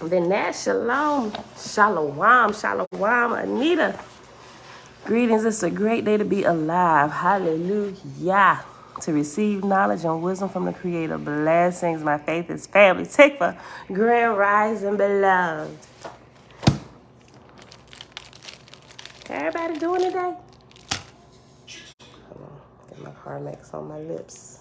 Then that shalom, shalom, Anita. Greetings, it's a great day to be alive. Hallelujah. To receive knowledge and wisdom from the Creator. Blessings, my faith is family. Take for grand rising, beloved. Everybody doing today? Hold on, get my Carmex on my lips.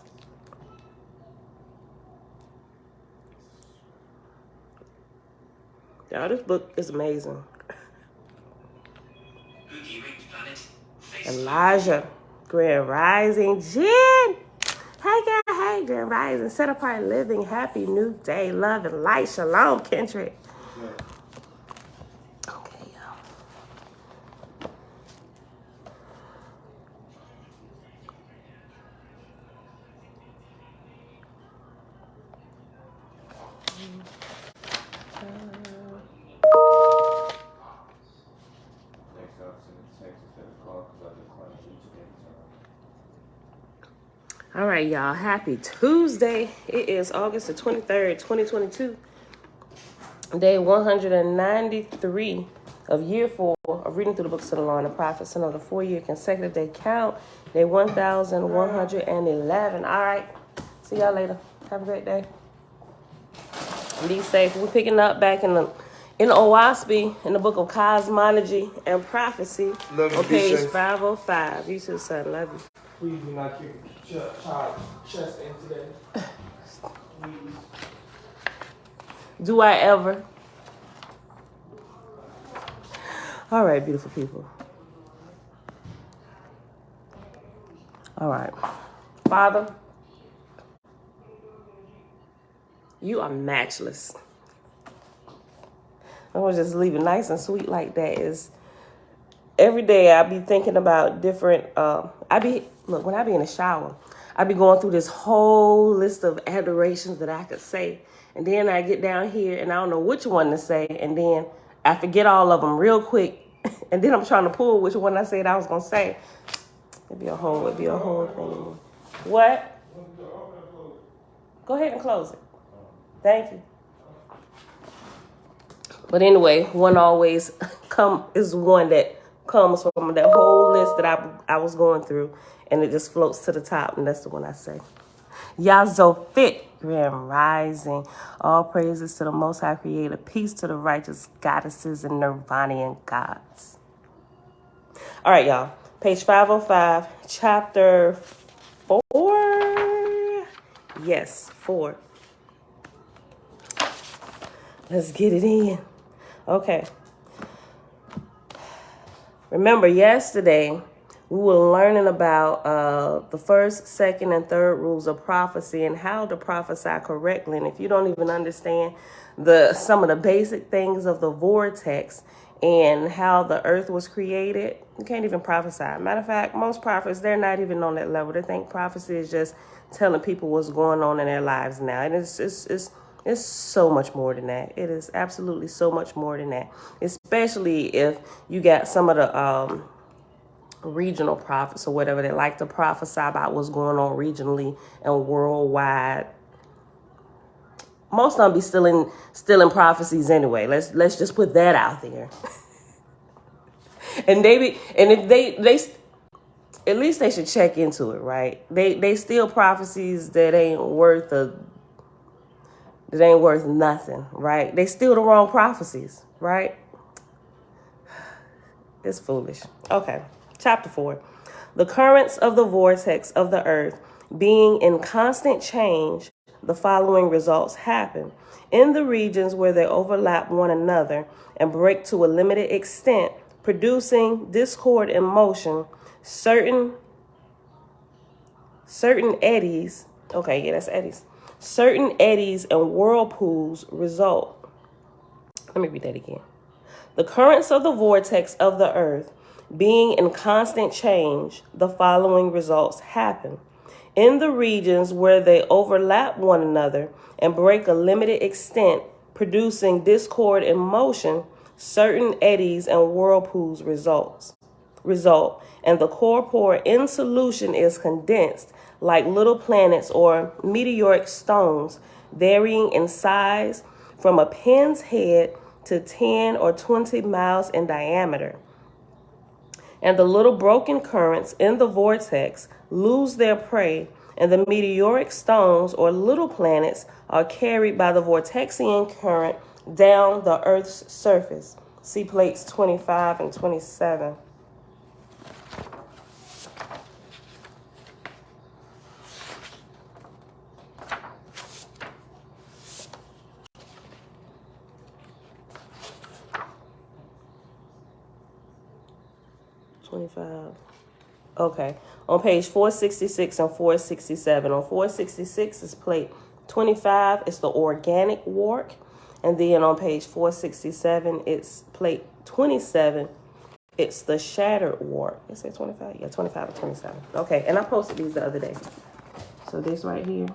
Y'all, this book is amazing. Elijah, Grand Rising, Jen. Hey, girl, hey, Grand Rising. Set apart living, happy new day, love and light. Shalom, Kendrick. Okay, y'all. All right, y'all. Happy Tuesday. It is August the 23rd, 2022. Day 193 of year 4 of reading through the books of the law and the prophets and of the 4-year consecutive day count. Day 1111. All right. See y'all later. Have a great day. Be safe. We're picking up back in OAHSPE in the book of Cosmogony and Prophecy on page 505. You too, son. Love you. Please do not kick your child's chest in today. Please. Do I ever? All right, beautiful people. All right. Father, you are matchless. I'm going to just leave it nice and sweet like that. Is every day I be thinking about different, when I be in the shower, I be going through this whole list of adorations that I could say. And then I get down here and I don't know which one to say. And then I forget all of them real quick. And then I'm trying to pull which one I said I was going to say. It'd be a whole thing. What? Go ahead and close it. Thank you. But anyway, one always is one that comes from that whole list that I was going through, and it just floats to the top, and that's the one I say. Yazo fit, Grand Rising. All praises to the Most High Creator. Peace to the righteous goddesses and Nirvanian gods. All right, y'all. Page 505, chapter 4. Yes, 4. Let's get it in. Okay. Remember, yesterday we were learning about the first, second, and third rules of prophecy and how to prophesy correctly. And if you don't even understand some of the basic things of the vortex and how the earth was created, you can't even prophesy. Matter of fact, most prophets, they're not even on that level. They think prophecy is just telling people what's going on in their lives now. And it's so much more than that. It is absolutely so much more than that. Especially if you got some of the regional prophets or whatever that like to prophesy about what's going on regionally and worldwide. Most of them be still in prophecies anyway. Let's just put that out there. And if they at least they should check into it, right? They still prophecies that ain't worth nothing, right? They still the wrong prophecies, right? It's foolish. Okay, chapter 4. The currents of the vortex of the earth being in constant change, the following results happen. In the regions where they overlap one another and break to a limited extent, producing discord and motion, certain eddies, that's eddies. Certain eddies and whirlpools result. Let me read that again. The currents of the vortex of the earth being in constant change, the following results happen. In the regions where they overlap one another and break a limited extent, producing discord and motion, certain eddies and whirlpools result, and the corpora in solution is condensed like little planets or meteoric stones, varying in size, from a pin's head to 10 or 20 miles in diameter. And the little broken currents in the vortex lose their prey, and the meteoric stones or little planets are carried by the vortexian current down the Earth's surface. See plates 25 and 27. Okay, on page 466 and 467. On 466 is plate 25. It's the organic quark. And then on page 467, it's plate 27. It's the shattered quark. Is it 25? Yeah, 25 and 27. Okay, and I posted these the other day. So this right here,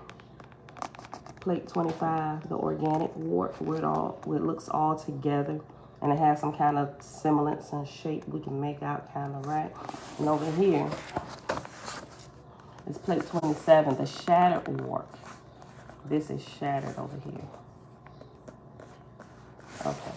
plate 25, the organic quark, where it looks all together. And it has some kind of semblance and shape we can make out kind of, right? And over here is plate 27, the shattered quark. This is shattered over here. Okay.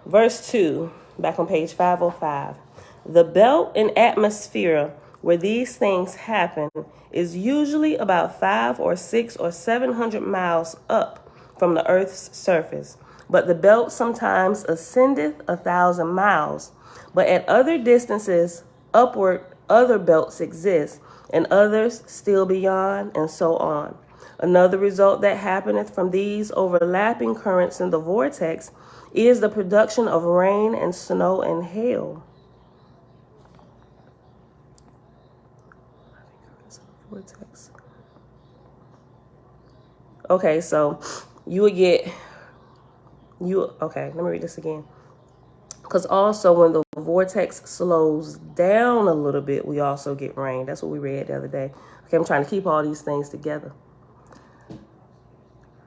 Verse 2, back on page 505. The belt and atmosphere where these things happen is usually about 5 or 6 or 700 miles up from the Earth's surface. But the belt sometimes ascendeth 1,000 miles. But at other distances upward, other belts exist, and others still beyond, and so on. Another result that happeneth from these overlapping currents in the vortex is the production of rain and snow and hail. Vortex. Okay, so you would get okay, let me read this again. Because also when the vortex slows down a little bit, we also get rain. That's what we read the other day. Okay, I'm trying to keep all these things together.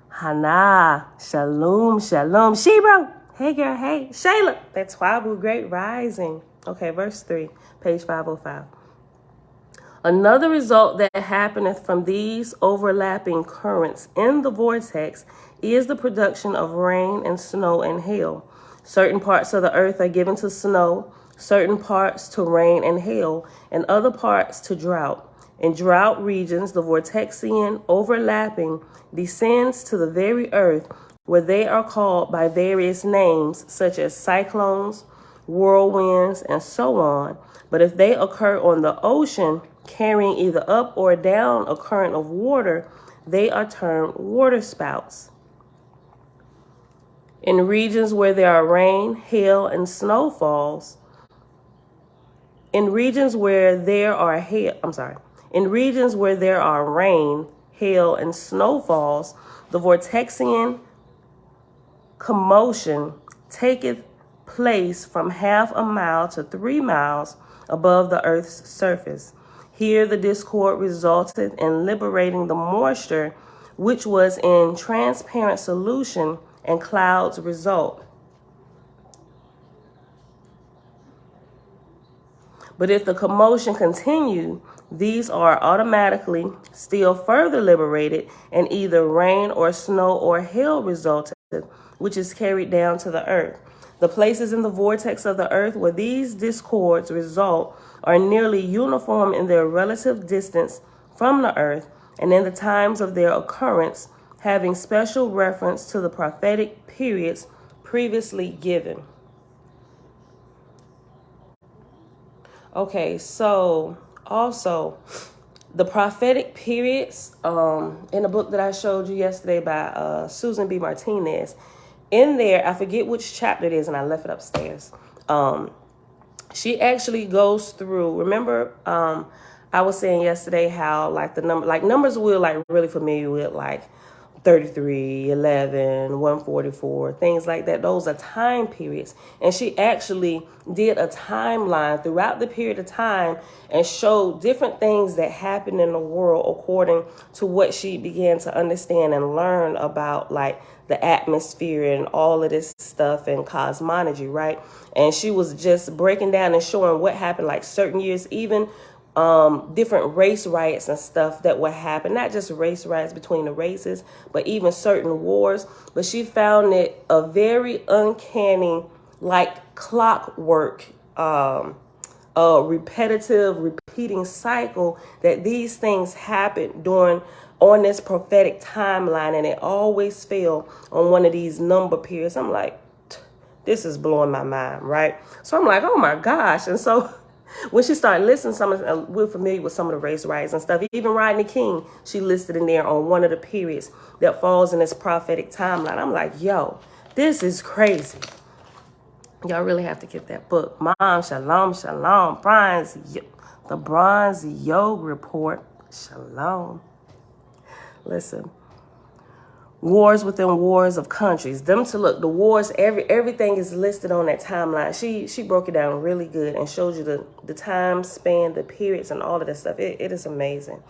Hana, shalom, shalom. Shebro, hey girl, hey. Shayla, that's Wabu, great rising. Okay, verse 3, page 505. Another result that happeneth from these overlapping currents in the vortex is the production of rain and snow and hail. Certain parts of the earth are given to snow, certain parts to rain and hail, and other parts to drought. In drought regions, the vortexian overlapping descends to the very earth, where they are called by various names, such as cyclones, whirlwinds, and so on. But if they occur on the ocean, carrying either up or down a current of water, they are termed water spouts. In regions where there are rain, hail, and snowfalls, in regions where there are rain, hail, and snowfalls, the vortexian commotion taketh place from 1/2 mile to 3 miles above the earth's surface. Here the discord resulted in liberating the moisture, which was in transparent solution, and clouds result. But if the commotion continue, these are automatically still further liberated, and either rain or snow or hail resulted, which is carried down to the earth. The places in the vortex of the earth where these discords result are nearly uniform in their relative distance from the earth, and in the times of their occurrence, having special reference to the prophetic periods previously given. Okay, so also the prophetic periods in a book that I showed you yesterday by Susan B. Martinez. In there, I forget which chapter it is, and I left it upstairs. She actually goes through. Remember, I was saying yesterday how numbers we're really familiar with, like 33, 11, 144, things like that. Those are time periods. And she actually did a timeline throughout the period of time and showed different things that happened in the world according to what she began to understand and learn about, like the atmosphere and all of this stuff and cosmogony, right? And she was just breaking down and showing what happened, like certain years, even different race riots and stuff that would happen, not just race riots between the races, but even certain wars. But she found it a very uncanny, like clockwork, a repetitive, repeating cycle that these things happen on this prophetic timeline, and it always fell on one of these number periods. I'm like, this is blowing my mind, right? So I'm like, oh my gosh. And so when she started listening, we're familiar with some of the race riots and stuff. Even Rodney King, she listed in there on one of the periods that falls in this prophetic timeline. I'm like, yo, this is crazy. Y'all really have to get that book. Mom, shalom, shalom. The Bronze Yoga Report. Shalom. Listen. Wars within wars of countries. Them to look, the wars, everything is listed on that timeline. She broke it down really good and showed you the time span, the periods, and all of that stuff. It is amazing.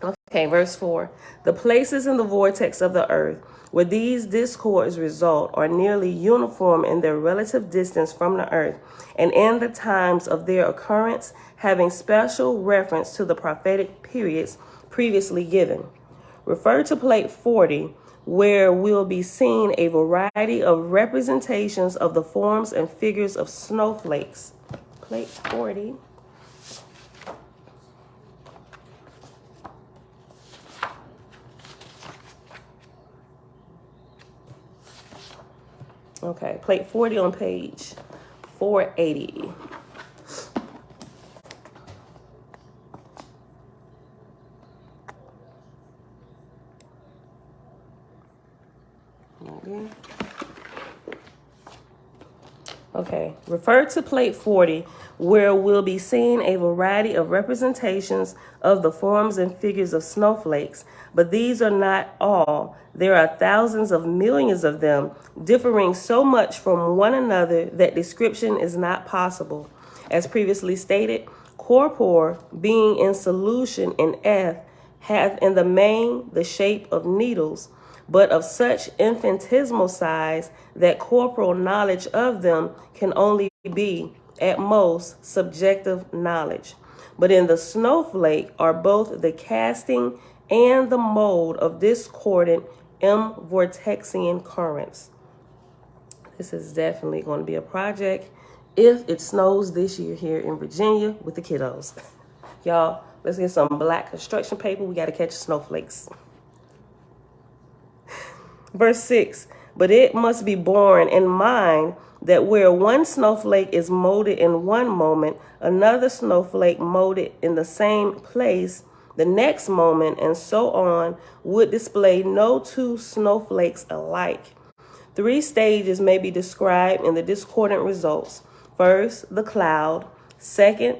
Okay, verse 4. The places in the vortex of the earth where these discords result are nearly uniform in their relative distance from the earth, and in the times of their occurrence having special reference to the prophetic periods previously given. Refer to plate 40, where will be seen a variety of representations of the forms and figures of snowflakes. Plate 40. Okay, plate 40 on page 480. Okay, refer to plate 40, where will be seen a variety of representations of the forms and figures of snowflakes, but these are not all. There are thousands of millions of them, differing so much from one another that description is not possible. As previously stated, corpore, being in solution in eth, hath in the main the shape of needles, but of such infinitesimal size that corporal knowledge of them can only be, at most, subjective knowledge. But in the snowflake are both the casting and the mold of discordant vortexian currents. This is definitely going to be a project if it snows this year here in Virginia with the kiddos. Y'all, let's get some black construction paper. We got to catch snowflakes. Verse 6, but it must be borne in mind that where one snowflake is molded in one moment, another snowflake molded in the same place the next moment, and so on, would display no two snowflakes alike. 3 stages may be described in the discordant results. First, the cloud. Second,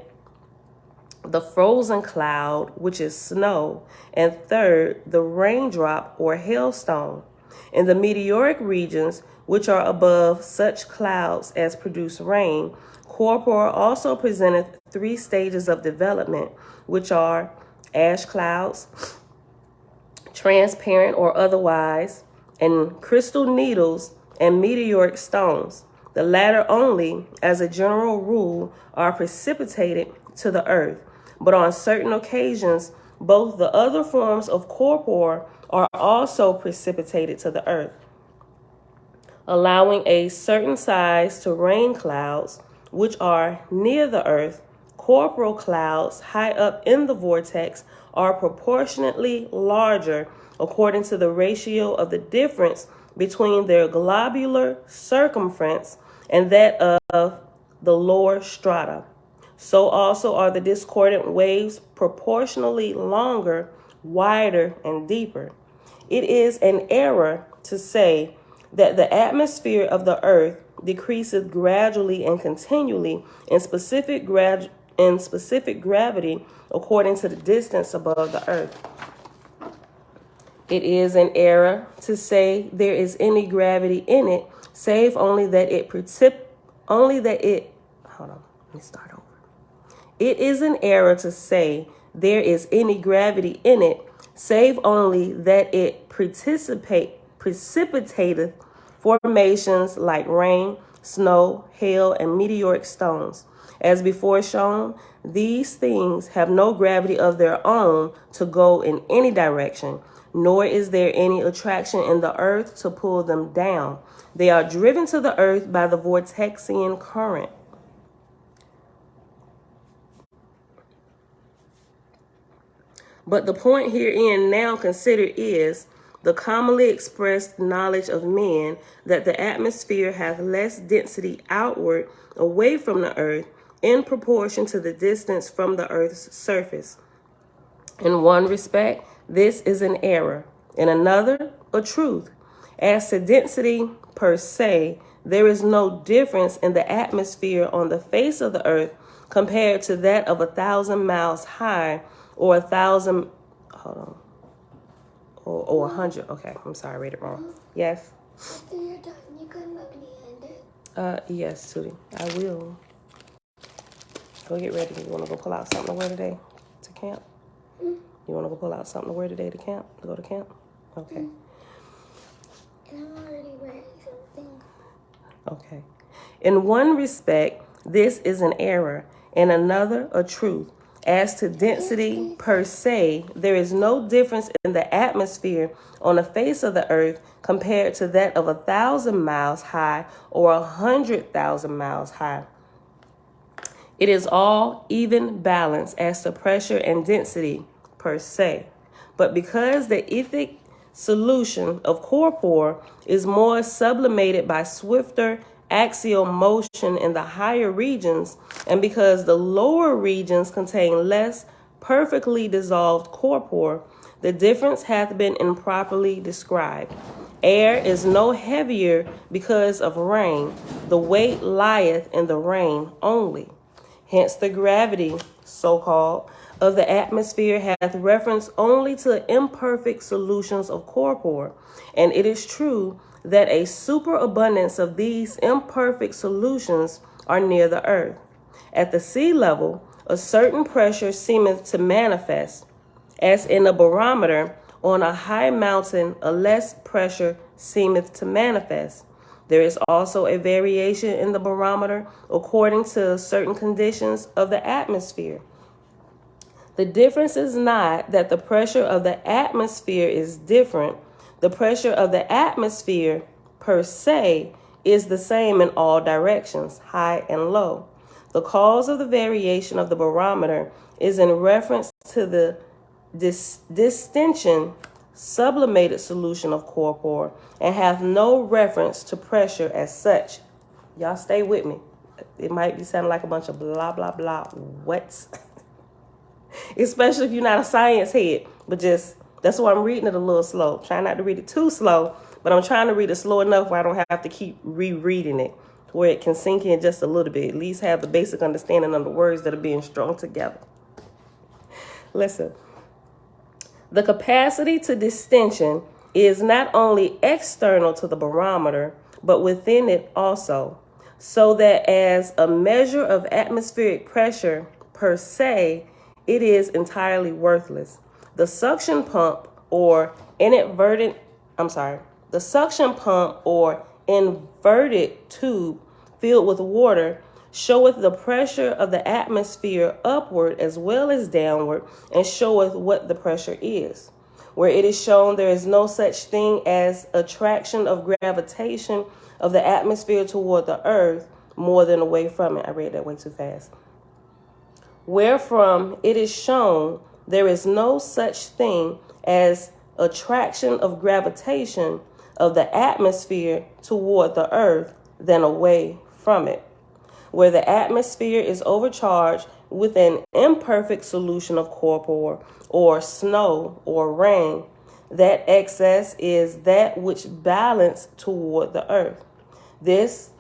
the frozen cloud, which is snow. And third, the raindrop or hailstone. In the meteoric regions, which are above such clouds as produce rain, corpore also presenteth 3 stages of development, which are ash clouds, transparent or otherwise, and crystal needles and meteoric stones. The latter only, as a general rule, are precipitated to the earth, but on certain occasions, both the other forms of corpore are also precipitated to the earth, allowing a certain size to rain clouds, which are near the earth. Corporal clouds high up in the vortex are proportionately larger according to the ratio of the difference between their globular circumference and that of the lower strata. So also are the discordant waves proportionally longer, wider, and deeper. It is an error to say that the atmosphere of the earth decreaseth gradually and continually in specific gravity according to the distance above the earth. It is an error to say there is any gravity in it, save only that it It is an error to say there is any gravity in it, save only that it precipitated formations like rain, snow, hail, and meteoric stones. As before shown, these things have no gravity of their own to go in any direction, nor is there any attraction in the earth to pull them down. They are driven to the earth by the vortexian current. But the point herein now considered is the commonly expressed knowledge of men that the atmosphere hath less density outward away from the earth in proportion to the distance from the earth's surface. In one respect, this is an error. In another, a truth. As to density per se, there is no difference in the atmosphere on the face of the earth compared to that of 1,000 miles high or 1,000, or 100. Okay, I'm sorry, I read it wrong. Yes? After you're done, you can let me end it. Yes, Tootie, I will. Go get ready. You want to go pull out something to wear today to camp? You want to go pull out something to wear today to camp? To go to camp? Okay. And I'm already wearing something. Okay. In one respect, this is an error. In another, a truth. As to density per se, there is no difference in the atmosphere on the face of the earth compared to that of 1,000 miles high or 100,000 miles high. It is all even balance as to pressure and density per se. But because the etheric solution of corpore is more sublimated by swifter axial motion in the higher regions, and because the lower regions contain less perfectly dissolved corpore, the difference hath been improperly described. Air is no heavier because of rain. The weight lieth in the rain only. Hence the gravity, so-called, of the atmosphere hath reference only to imperfect solutions of corpore, and it is true that a superabundance of these imperfect solutions are near the earth. At the sea level, a certain pressure seemeth to manifest, as in a barometer. On a high mountain, a less pressure seemeth to manifest. There is also a variation in the barometer according to certain conditions of the atmosphere. The difference is not that the pressure of the atmosphere is different. The pressure of the atmosphere per se is the same in all directions, high and low. The cause of the variation of the barometer is in reference to the distension sublimated solution of corpore and have no reference to pressure as such. Y'all stay with me. It might be sounding like a bunch of blah, blah, blah. What? Especially if you're not a science head. But just, that's why I'm reading it a little slow. Trying not to read it too slow, but I'm trying to read it slow enough where I don't have to keep rereading it, where it can sink in just a little bit. At least have the basic understanding of the words that are being strung together. Listen. The capacity to distension is not only external to the barometer, but within it also, so that as a measure of atmospheric pressure per se, it is entirely worthless. The suction pump or inverted tube filled with water showeth the pressure of the atmosphere upward as well as downward, and showeth what the pressure is. Where it is shown there is no such thing as attraction of gravitation of the atmosphere toward the earth more than away from it. I read that way too fast. Wherefrom it is shown there is no such thing as attraction of gravitation of the atmosphere toward the earth than away from it. Where the atmosphere is overcharged with an imperfect solution of corpore or snow or rain, that excess is that which balance toward the earth. This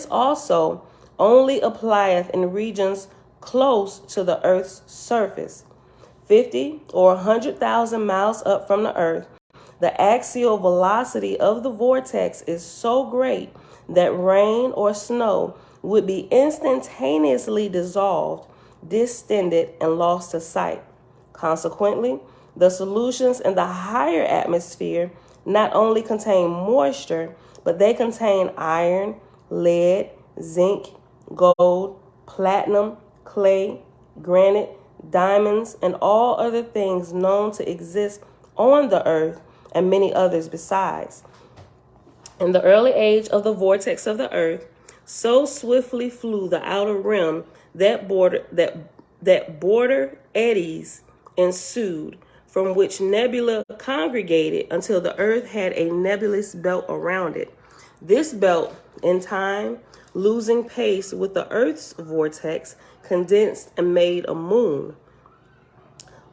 also only applieth in regions close to the earth's surface. 50 or 100,000 miles up from the earth, the axial velocity of the vortex is so great that rain or snow would be instantaneously dissolved, distended, and lost to sight. Consequently, the solutions in the higher atmosphere not only contain moisture, but they contain iron, lead, zinc, gold, platinum, clay, granite, diamonds, and all other things known to exist on the earth, and many others besides. In the early age of the vortex of the earth, so swiftly flew the outer rim that border eddies ensued, from which nebula congregated until the earth had a nebulous belt around it. This belt, in time, losing pace with the earth's vortex, condensed and made a moon.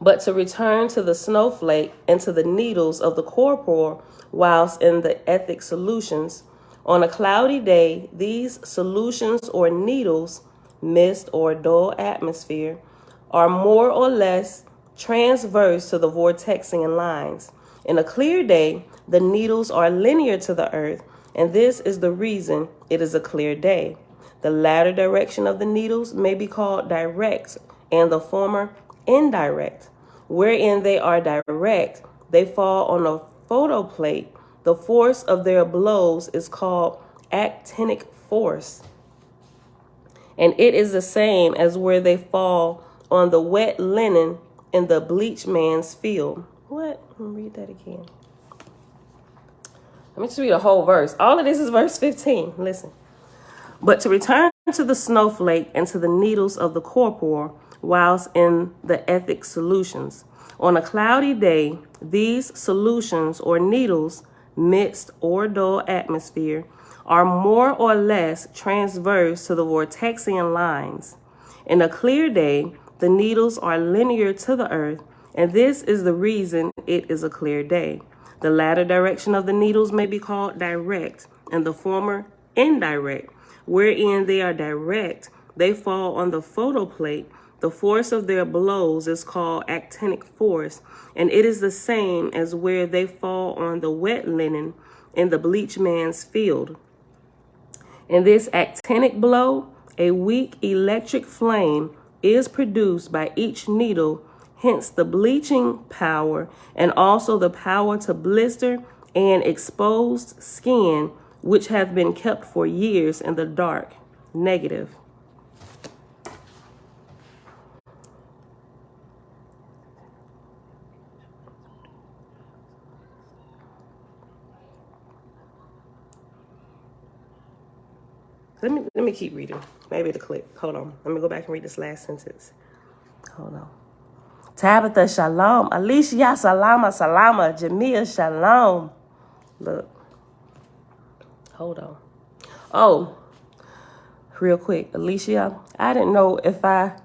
But to return to the snowflake and to the needles of the corporeal, whilst in the ethic solutions, on a cloudy day, these solutions or needles, mist or dull atmosphere, are more or less transverse to the vortexian lines. In a clear day, the needles are linear to the earth, and this is the reason it is a clear day. The latter direction of the needles may be called direct, and the former indirect. Wherein they are direct, they fall on a photoplate. The force of their blows is called actinic force, and it is the same as where they fall on the wet linen in the bleach man's field. What? Let me read that again. Let me just read a whole verse. All of this is verse 15. Listen. But to return to the snowflake and to the needles of the corporeal, whilst in the ethic solutions. On a cloudy day, these solutions or needles, mixed or dull atmosphere, are more or less transverse to the vortexian lines. In a clear day, the needles are linear to the earth, and this is the reason it is a clear day. The latter direction of the needles may be called direct, and the former indirect. Wherein they are direct, they fall on the photoplate. The force of their blows is called actinic force, and it is the same as where they fall on the wet linen in the bleach man's field. In this actinic blow, a weak electric flame is produced by each needle, hence the bleaching power and also the power to blister and exposed skin, which have been kept for years in the dark. Negative. Let me keep reading. Maybe it'll click. Hold on. Let me go back and read this last sentence. Hold on. Tabitha, shalom. Alicia, salama, salama. Jamia, shalom. Look. Hold on. Oh, real quick. Alicia, I didn't know if I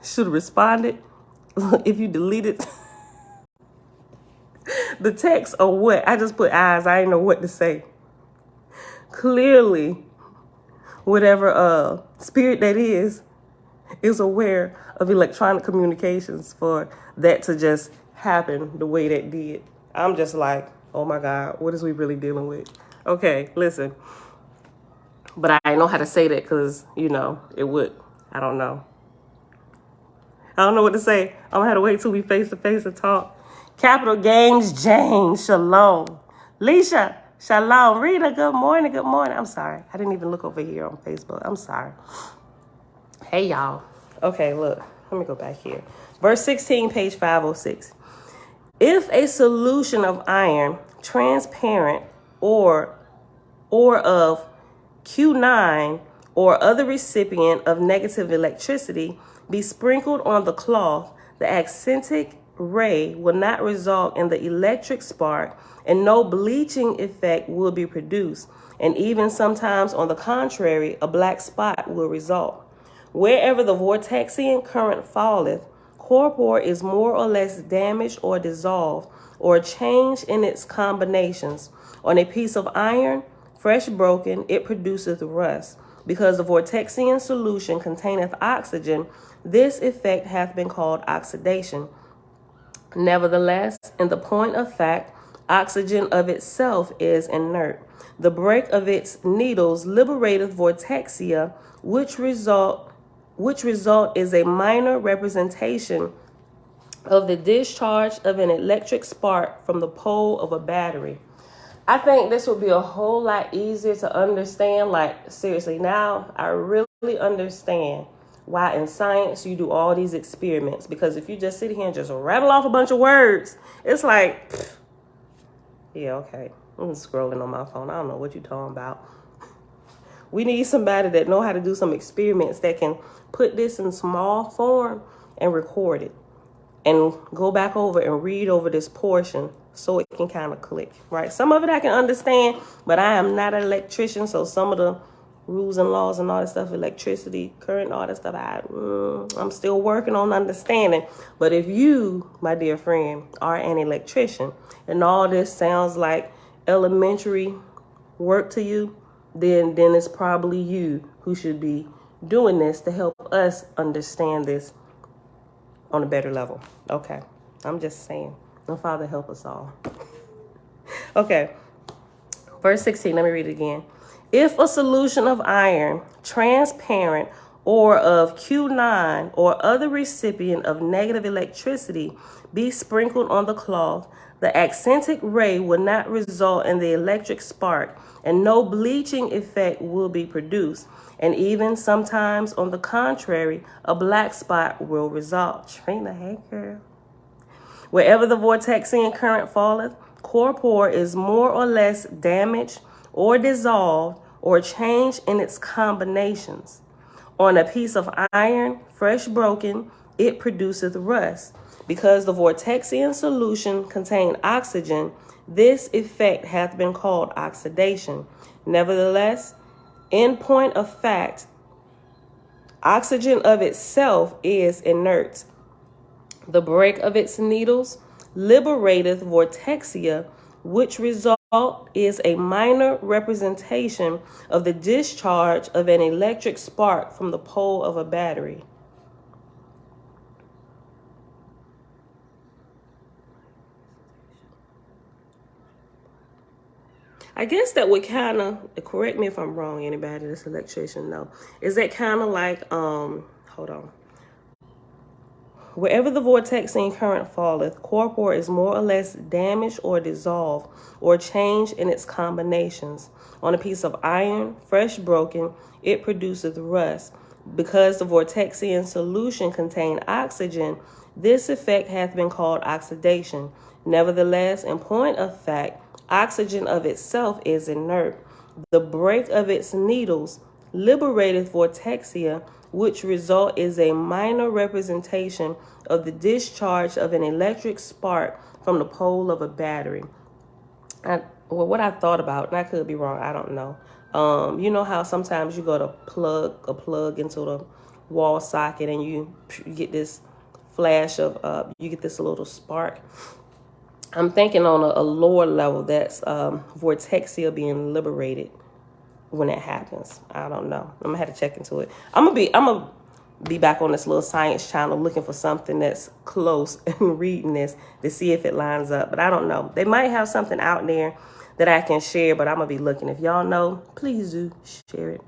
should have responded, if you deleted the text or what. I just put eyes. I didn't know what to say. Clearly, whatever spirit that is aware of electronic communications for that to just happen the way that did. I'm just like, oh my God, what is we really dealing with? Okay, listen. But I know how to say that because, it would. I don't know. I don't know what to say. I'm going to have to wait till we face to face and talk. Capital Games, James, shalom. Leisha, shalom. Rita, good morning, good morning. I'm sorry. I didn't even look over here on Facebook. I'm sorry. Hey, y'all. Okay, look. Let me go back here. Verse 16, page 506. If a solution of iron, transparent, or of Q9 or other recipient of negative electricity be sprinkled on the cloth, the accentic ray will not result in the electric spark, and no bleaching effect will be produced. And even sometimes, on the contrary, a black spot will result. Wherever the vortexian current falleth, corpore is more or less damaged or dissolved, or changed in its combinations. On a piece of iron, fresh broken, it produceth rust. Because the vortexian solution containeth oxygen, this effect hath been called oxidation. Nevertheless, in the point of fact, oxygen of itself is inert. The break of its needles liberateth vortexia, which result is a minor representation of the discharge of an electric spark from the pole of a battery. I think this would be a whole lot easier to understand. Like, seriously, now I really understand why in science you do all these experiments. Because if you just sit here and just rattle off a bunch of words, it's like, pfft, yeah, okay. I'm scrolling on my phone. I don't know what you're talking about. We need somebody that know how to do some experiments that can put this in small form and record it and go back over and read over this portion so it can kind of click, right? Some of it I can understand, but I am not an electrician, so some of the rules and laws and all that stuff, electricity, current, all that stuff, I'm still working on understanding. But if you, my dear friend, are an electrician and all this sounds like elementary work to you, then it's probably you who should be doing this to help us understand this on a better level. Okay, I'm just saying. The Father help us all. Okay, verse 16, let me read it again. If a solution of iron, transparent, or of Q9 or other recipient of negative electricity be sprinkled on the cloth, the accentic ray will not result in the electric spark, and no bleaching effect will be produced. And even sometimes, on the contrary, a black spot will result. Trina, hey girl. Wherever the vortexian current falleth, corpore is more or less damaged or dissolved or changed in its combinations. On a piece of iron, fresh broken, it produceth rust. Because the vortexian solution contained oxygen, this effect hath been called oxidation. Nevertheless, in point of fact, oxygen of itself is inert. The break of its needles liberateth vortexia, which result is a minor representation of the discharge of an electric spark from the pole of a battery. I guess that would kind of, correct me if I'm wrong, anybody that's electrician know, is that kind of like, hold on. Wherever the vortexian current falleth, corpore is more or less damaged or dissolved or changed in its combinations. On a piece of iron, fresh broken, it produceth rust. Because the vortexian solution contained oxygen, this effect hath been called oxidation. Nevertheless, in point of fact, oxygen of itself is inert. The break of its needles liberateth vortexia, which result is a minor representation of the discharge of an electric spark from the pole of a battery. What I thought about, and I could be wrong, I don't know. You know how sometimes you go to plug a plug into the wall socket and you get this flash of, you get this little spark. I'm thinking on a lower level, that's vortexia being liberated when it happens. I don't know. I'm gonna have to check into it. I'm gonna be back on this little science channel looking for something that's close and reading this to see if it lines up. But I don't know. They might have something out there that I can share, but I'm gonna be looking. If y'all know, please do share it.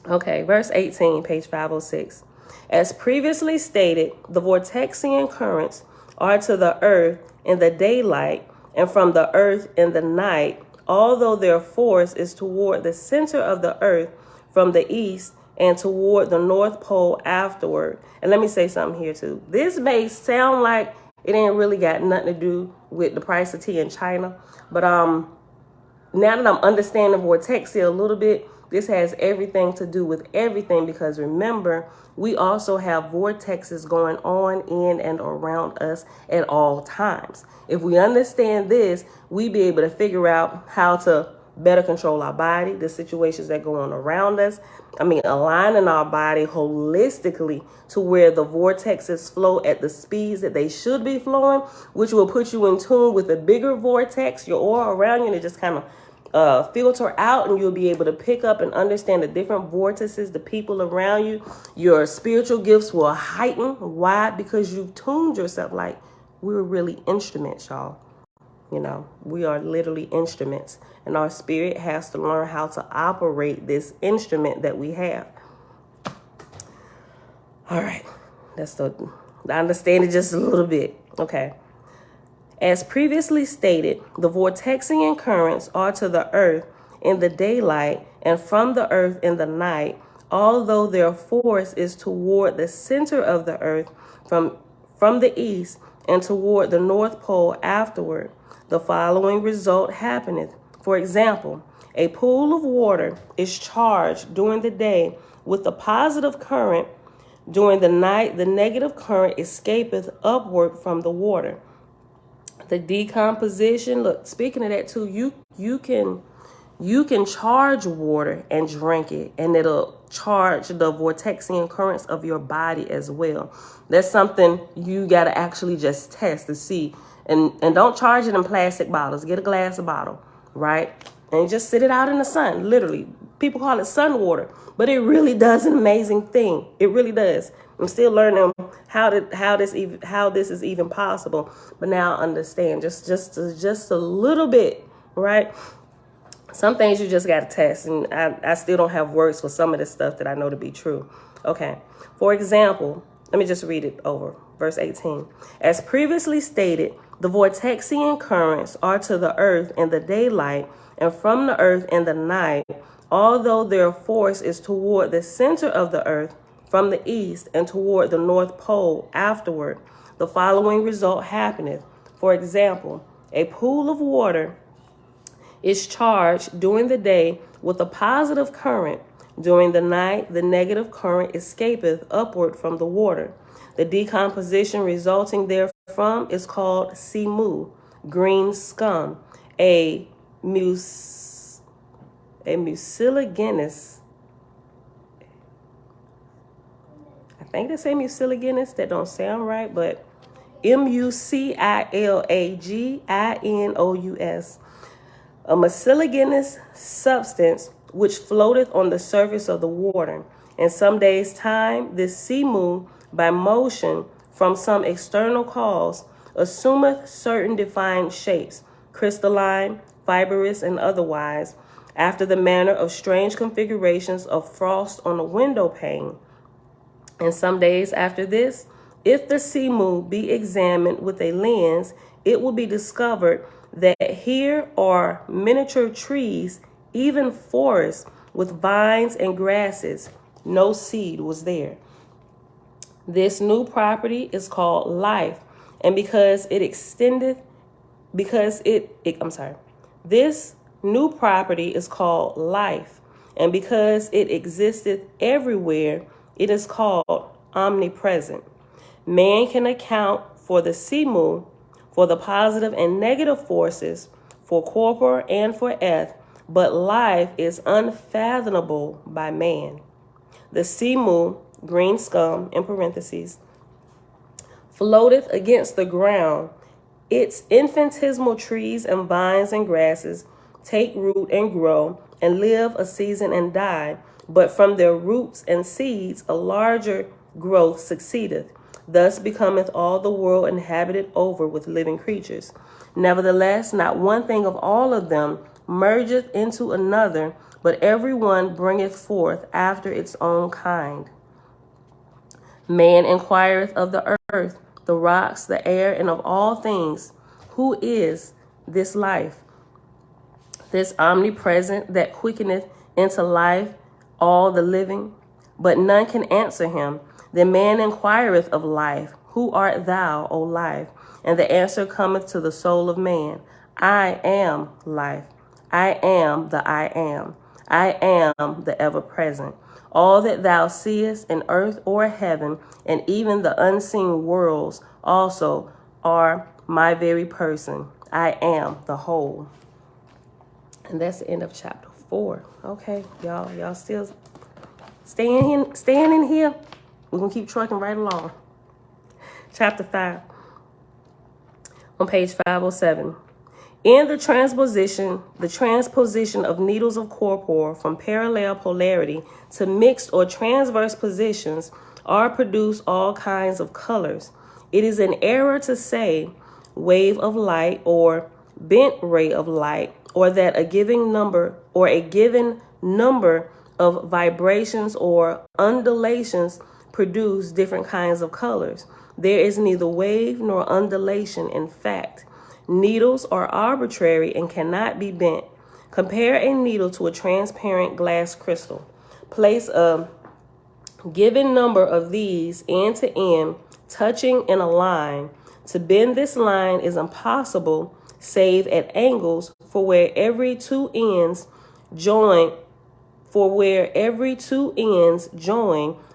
Okay, verse 18, page 506. As previously stated, the vortexian currents are to the earth in the daylight and from the earth in the night, although their force is toward the center of the earth from the east and toward the North Pole afterward. And let me say something here too. This may sound like it ain't really got nothing to do with the price of tea in China, but now that I'm understanding vortexia a little bit, this has everything to do with everything, because remember, we also have vortexes going on in and around us at all times. If we understand this, we be able to figure out how to better control our body, the situations that go on around us. I mean, aligning our body holistically to where the vortexes flow at the speeds that they should be flowing, which will put you in tune with a bigger vortex, your aura around you, and it just kind of filter out, and you'll be able to pick up and understand the different vortices, the people around you. Your spiritual gifts will heighten. Why? Because you've tuned yourself. Like, we're really instruments, y'all. You know, we are literally instruments, and our spirit has to learn how to operate this instrument that we have. All right, that's I understand it just a little bit. Okay. As previously stated, the vortexian currents are to the earth in the daylight and from the earth in the night, although their force is toward the center of the earth from the east and toward the North Pole afterward. The following result happeneth. For example, a pool of water is charged during the day with the positive current. During the night, the negative current escapeth upward from the water. The decomposition, look, speaking of that too, you can charge water and drink it, and it'll charge the vortexian currents of your body as well. That's something you got to actually just test to see. And don't charge it in plastic bottles. Get a glass bottle, right? And just sit it out in the sun, literally. People call it sun water, but it really does an amazing thing. It really does. I'm still learning how this is even possible, but now I understand just a little bit, right? Some things you just got to test, and I still don't have words for some of this stuff that I know to be true. Okay. For example, let me just read it over. Verse 18. As previously stated, the vortexian currents are to the earth in the daylight and from the earth in the night, although their force is toward the center of the earth from the east and toward the North Pole afterward. The following result happeneth. For example, a pool of water is charged during the day with a positive current. During the night, the negative current escapeth upward from the water. The decomposition resulting therefrom is called simu, green scum, a mucilaginous. I think they say mucilaginous. That don't sound right, but mucilaginous. A mucilaginous substance which floateth on the surface of the water. In some days' time, this simu, by motion from some external cause, assumeth certain defined shapes, crystalline, fibrous, and otherwise, after the manner of strange configurations of frost on a window pane. And some days after this, if the simu be examined with a lens, it will be discovered that here are miniature trees, even forests with vines and grasses. No seed was there. This new property is called life, and this new property is called life, and because it existeth everywhere, it is called omnipresent. Man can account for the simu, for the positive and negative forces, for corpor and for eth, but life is unfathomable by man. The simu, green scum, in parentheses, floateth against the ground. Its infinitesimal trees and vines and grasses take root and grow and live a season and die, but from their roots and seeds a larger growth succeedeth. Thus becometh all the world inhabited over with living creatures. Nevertheless, not one thing of all of them mergeth into another, but every one bringeth forth after its own kind. Man inquireth of the earth, the rocks, the air, and of all things, who is this life, this omnipresent that quickeneth into life all the living? But none can answer him. Then man inquireth of life, who art thou, O life? And the answer cometh to the soul of man, I am life. I am the I am. I am the ever-present. All that thou seest in earth or heaven, and even the unseen worlds also, are my very person. I am the whole. And that's the end of chapter 4. Okay, y'all still staying in here? We're going to keep trucking right along. Chapter 5. On page 507. In the transposition of needles of corpor from parallel polarity to mixed or transverse positions are produced all kinds of colors. It is an error to say wave of light or bent ray of light, or that a given number of vibrations or undulations produce different kinds of colors. There is neither wave nor undulation in fact. Needles are arbitrary and cannot be bent. Compare a needle to a transparent glass crystal. Place a given number of these end to end, touching in a line. To bend this line is impossible, save at angles for where every two ends join.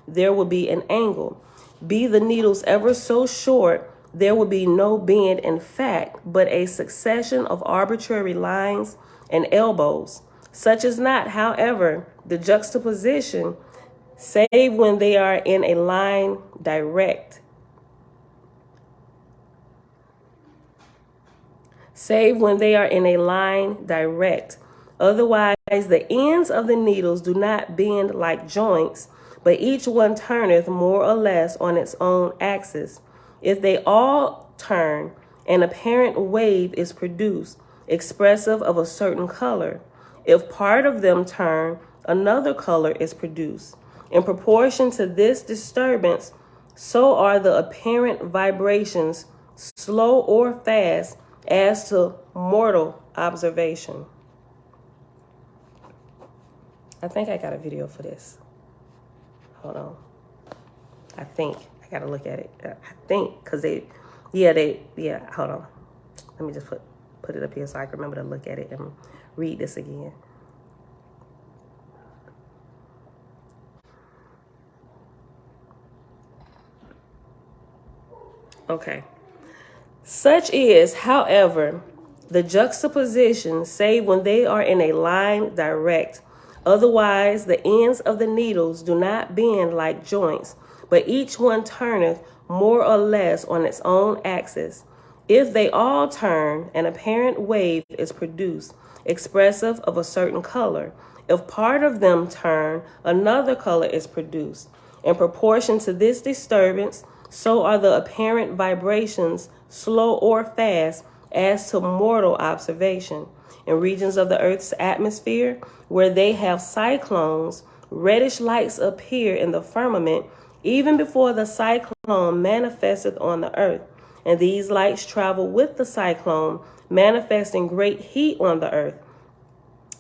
There will be an angle. Be the needles ever so short, there will be no bend in fact, but a succession of arbitrary lines and elbows. Such is not, however, the juxtaposition, save when they are in a line direct. Otherwise, the ends of the needles do not bend like joints, but each one turneth more or less on its own axis. If they all turn, an apparent wave is produced, expressive of a certain color. If part of them turn, another color is produced. In proportion to this disturbance, so are the apparent vibrations, slow or fast, as to mortal observation. I think I got a video for this. Hold on. I gotta look at it. Hold on. Let me just put it up here so I can remember to look at it and read this again. Okay. Such is, however, the juxtaposition, save when they are in a line direct. Otherwise, the ends of the needles do not bend like joints, but each one turneth more or less on its own axis. If they all turn, an apparent wave is produced, expressive of a certain color. If part of them turn, another color is produced. In proportion to this disturbance, so are the apparent vibrations, slow or fast, as to mortal observation. In regions of the Earth's atmosphere, where they have cyclones, reddish lights appear in the firmament even before the cyclone manifesteth on the Earth. And these lights travel with the cyclone, manifesting great heat on the Earth.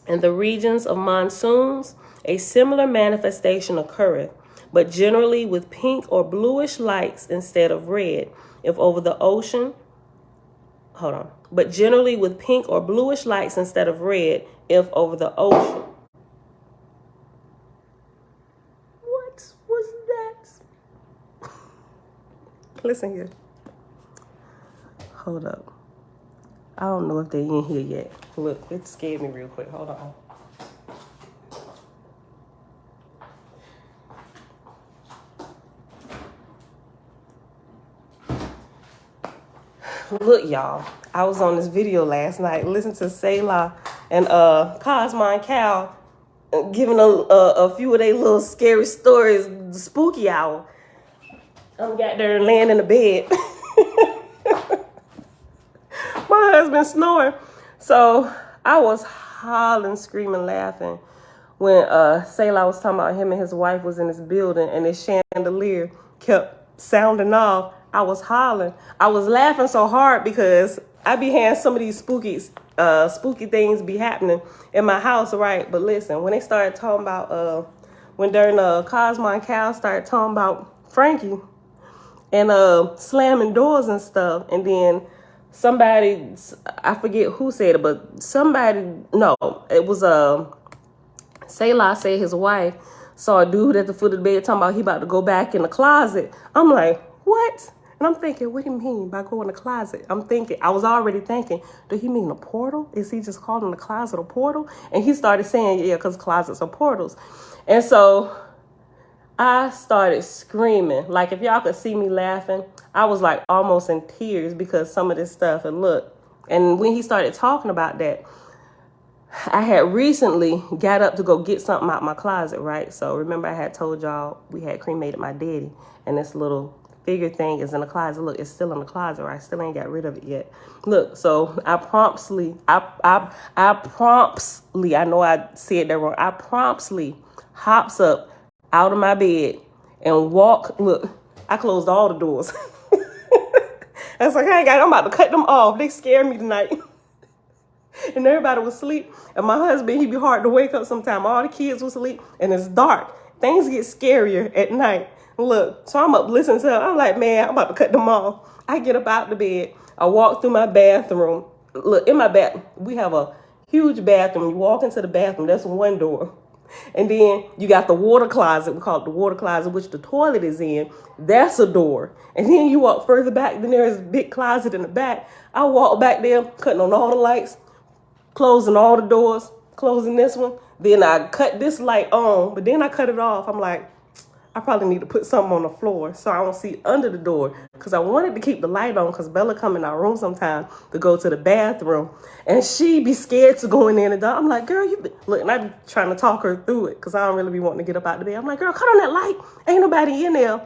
In the regions of monsoons, a similar manifestation occurreth, but generally with pink or bluish lights instead of red. If over the ocean, but generally with pink or bluish lights instead of red, if over the ocean. What was that? Listen here. Hold up. I don't know if they're in here yet. Look, it scared me real quick. Hold on. Look, y'all, I was on this video last night, listening to Selah and Cosmo and Cal giving a few of their little scary stories, spooky hour. I'm got there laying in the bed. My husband snoring. So I was hollering, screaming, laughing when Selah was talking about him and his wife was in this building and this chandelier kept sounding off. I was hollering. I was laughing so hard because I be having some of these spooky things be happening in my house, right? But listen, when they started talking about, when during Cosmo and Cal started talking about Frankie and slamming doors and stuff, and then somebody, I forget who said it, but it was Selah said his wife saw a dude at the foot of the bed talking about he about to go back in the closet. I'm like, what? And I'm thinking, what do you mean by go in the closet? I was already thinking, do he mean a portal? Is he just calling the closet a portal? And he started saying, yeah, because closets are portals. And so I started screaming. Like, if y'all could see me laughing, I was like almost in tears because some of this stuff. And look, and when he started talking about that, I had recently got up to go get something out my closet, right? So remember I had told y'all we had cremated my daddy, and this little figure thing is in the closet. Look, it's still in the closet, right? I still ain't got rid of it yet. Look, so I promptly, I know I said that wrong. I promptly hops up out of my bed and walk. Look, I closed all the doors. was like, I'm about to cut them off. They scared me tonight. And everybody was asleep. And my husband, he'd be hard to wake up sometime. All the kids was asleep and it's dark. Things get scarier at night. Look, so I'm up listening to them. I'm like, man, I'm about to cut them off. I get up out the bed. I walk through my bathroom. Look, in my bathroom, we have a huge bathroom. You walk into the bathroom, that's one door. And then you got the water closet. We call it the water closet, which the toilet is in. That's a door. And then you walk further back, then there's a big closet in the back. I walk back there, cutting on all the lights, closing all the doors, closing this one. Then I cut this light on, but then I cut it off. I'm like, I probably need to put something on the floor so I don't see under the door. Because I wanted to keep the light on because Bella come in our room sometime to go to the bathroom. And she be scared to go in there. And I'm like, girl, look, and I be trying to talk her through it because I don't really be wanting to get up out of bed. I'm like, girl, cut on that light. Ain't nobody in there.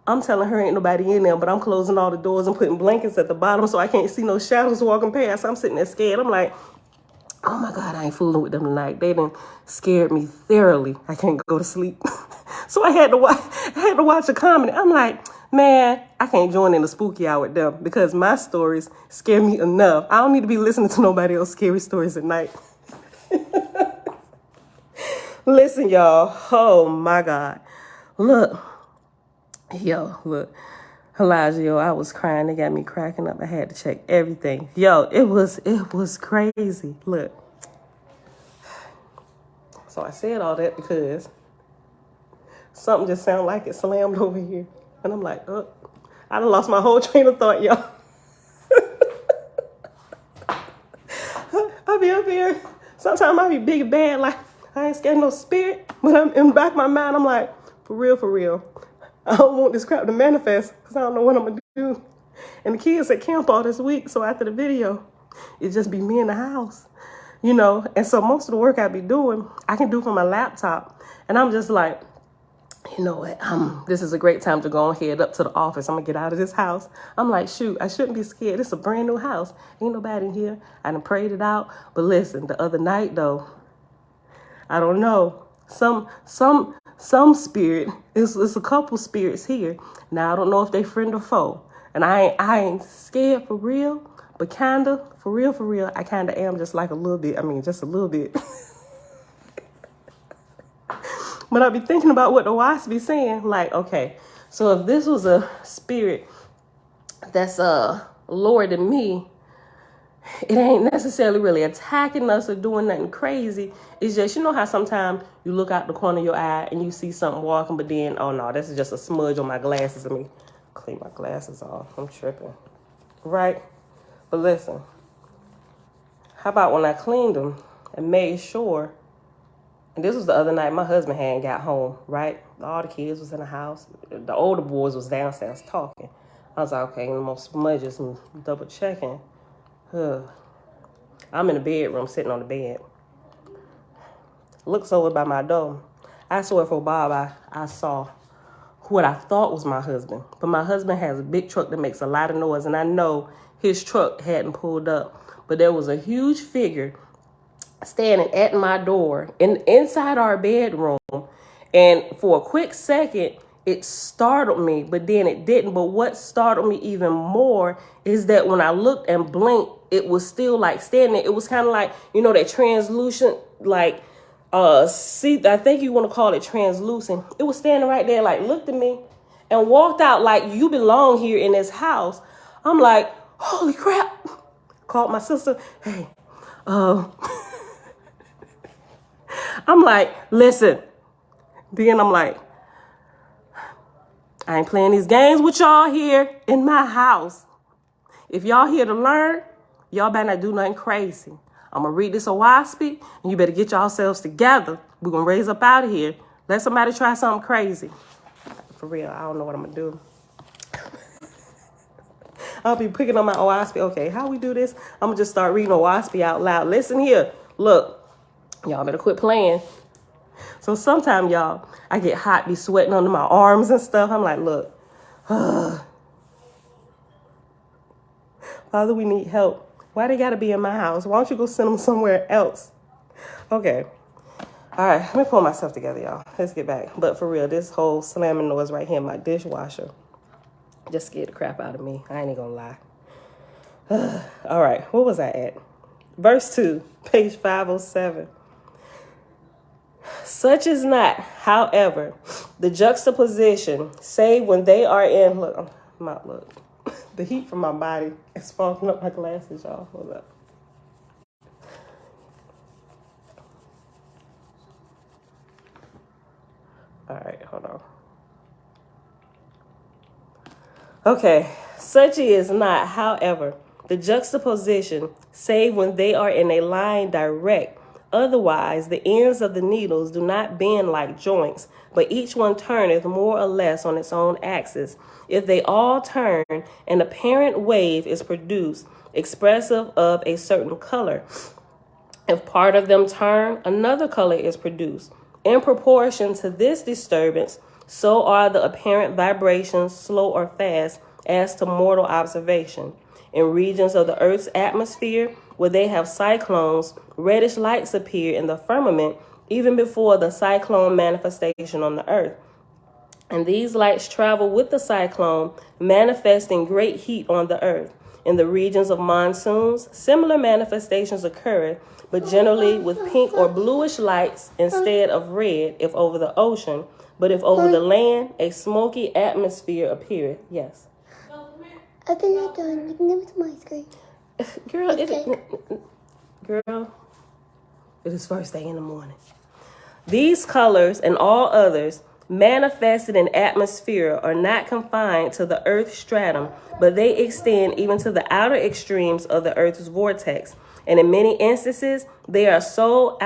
I'm telling her ain't nobody in there, but I'm closing all the doors and putting blankets at the bottom so I can't see no shadows walking past. I'm sitting there scared. I'm like, oh my God, I ain't fooling with them tonight. They done scared me thoroughly. I can't go to sleep. So I had to watch a comedy. I'm like, man, I can't join in the spooky hour with them because my stories scare me enough. I don't need to be listening to nobody else's scary stories at night. Listen, y'all. Oh my God. Look. Elijah, I was crying. They got me cracking up. I had to check everything. It was crazy. Look. So I said all that because something just sounded like it slammed over here. And I'm like, oh, I done lost my whole train of thought, y'all. I be up here. Sometimes I be big and bad, like I ain't scared of no spirit. But I'm in the back of my mind, I'm like, for real. I don't want this crap to manifest because I don't know what I'm going to do. And the kids at camp all this week. So after the video, it just be me in the house, And so most of the work I be doing, I can do from my laptop. And I'm just like, you know what? This is a great time to go ahead up to the office. I'm going to get out of this house. I'm like, shoot, I shouldn't be scared. This is a brand new house. Ain't nobody in here. I done prayed it out. But listen, the other night, though, I don't know. Some spirit, it's a couple spirits here. Now, I don't know if they friend or foe. And I ain't scared for real, but kinda, for real, I kinda am just like a little bit. I mean, just a little bit. But I be thinking about what the OAHSPE be saying. Like, okay, so if this was a spirit that's lower than me, it ain't necessarily really attacking us or doing nothing crazy. It's just, how sometimes you look out the corner of your eye and you see something walking, but then, oh no, this is just a smudge on my glasses. Let me clean my glasses off. I'm tripping. Right? But listen, how about when I cleaned them and made sure, and this was the other night, my husband hadn't got home, right? All the kids was in the house. The older boys was downstairs talking. I was like, okay, no more smudges and double checking. I'm in the bedroom, sitting on the bed. Looks over by my door. I swear for Bob, I saw what I thought was my husband. But my husband has a big truck that makes a lot of noise, and I know his truck hadn't pulled up. But there was a huge figure standing at my door inside our bedroom. And for a quick second, it startled me, but then it didn't. But what startled me even more is that when I looked and blinked, it was still like standing there. It was kind of like, that translucent, like, see, I think you want to call it translucent. It was standing right there, like, looked at me and walked out like, you belong here in this house. I'm like, holy crap. Called my sister. Hey, I'm like, listen. Then I'm like, I ain't playing these games with y'all here in my house. If y'all here to learn, y'all better not do nothing crazy. I'm going to read this OAHSPE, and you better get yourselves together. We're going to raise up out of here. Let somebody try something crazy. For real, I don't know what I'm going to do. I'll be picking on my OAHSPE. Okay, how we do this? I'm going to just start reading OAHSPE out loud. Listen here. Look, y'all better quit playing. So sometimes, y'all, I get hot, be sweating under my arms and stuff. I'm like, look, Father, we need help. Why they got to be in my house? Why don't you go send them somewhere else? Okay. All right, let me pull myself together, y'all. Let's get back. But for real, this whole slamming noise right here in my dishwasher, Just scared the crap out of me. I ain't gonna lie. All right, what was I at? Verse 2, page 507. Such is not, however, the juxtaposition, save when they are in, look, the heat from my body is fogging up my glasses, y'all. Hold up. All right, hold on. Okay, such is not, however, the juxtaposition, save when they are in a line direct. Otherwise, the ends of the needles do not bend like joints, but each one turneth more or less on its own axis. If they all turn, an apparent wave is produced, expressive of a certain color. If part of them turn, another color is produced. In proportion to this disturbance, so are the apparent vibrations, slow or fast, as to mortal observation. In regions of the Earth's atmosphere, where they have cyclones, reddish lights appear in the firmament even before the cyclone manifestation on the Earth. And these lights travel with the cyclone, manifesting great heat on the Earth. In the regions of monsoons, similar manifestations occur, but generally with pink or bluish lights instead of red if over the ocean, but if over the land, a smoky atmosphere appeareth. Yes. I think you're done. You can give me some ice cream. Girl, it is first thing in the morning. These colors and all others manifested in atmosphere are not confined to the Earth's stratum, but they extend even to the outer extremes of the Earth's vortex. And in many instances, they are so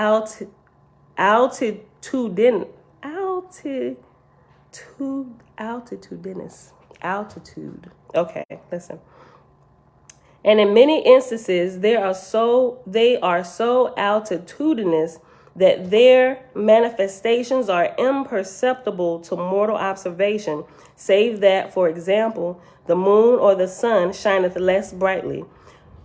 altitudinous. Okay, listen. And in many instances, they are so altitudinous that their manifestations are imperceptible to mortal observation, save that, for example, the moon or the sun shineth less brightly.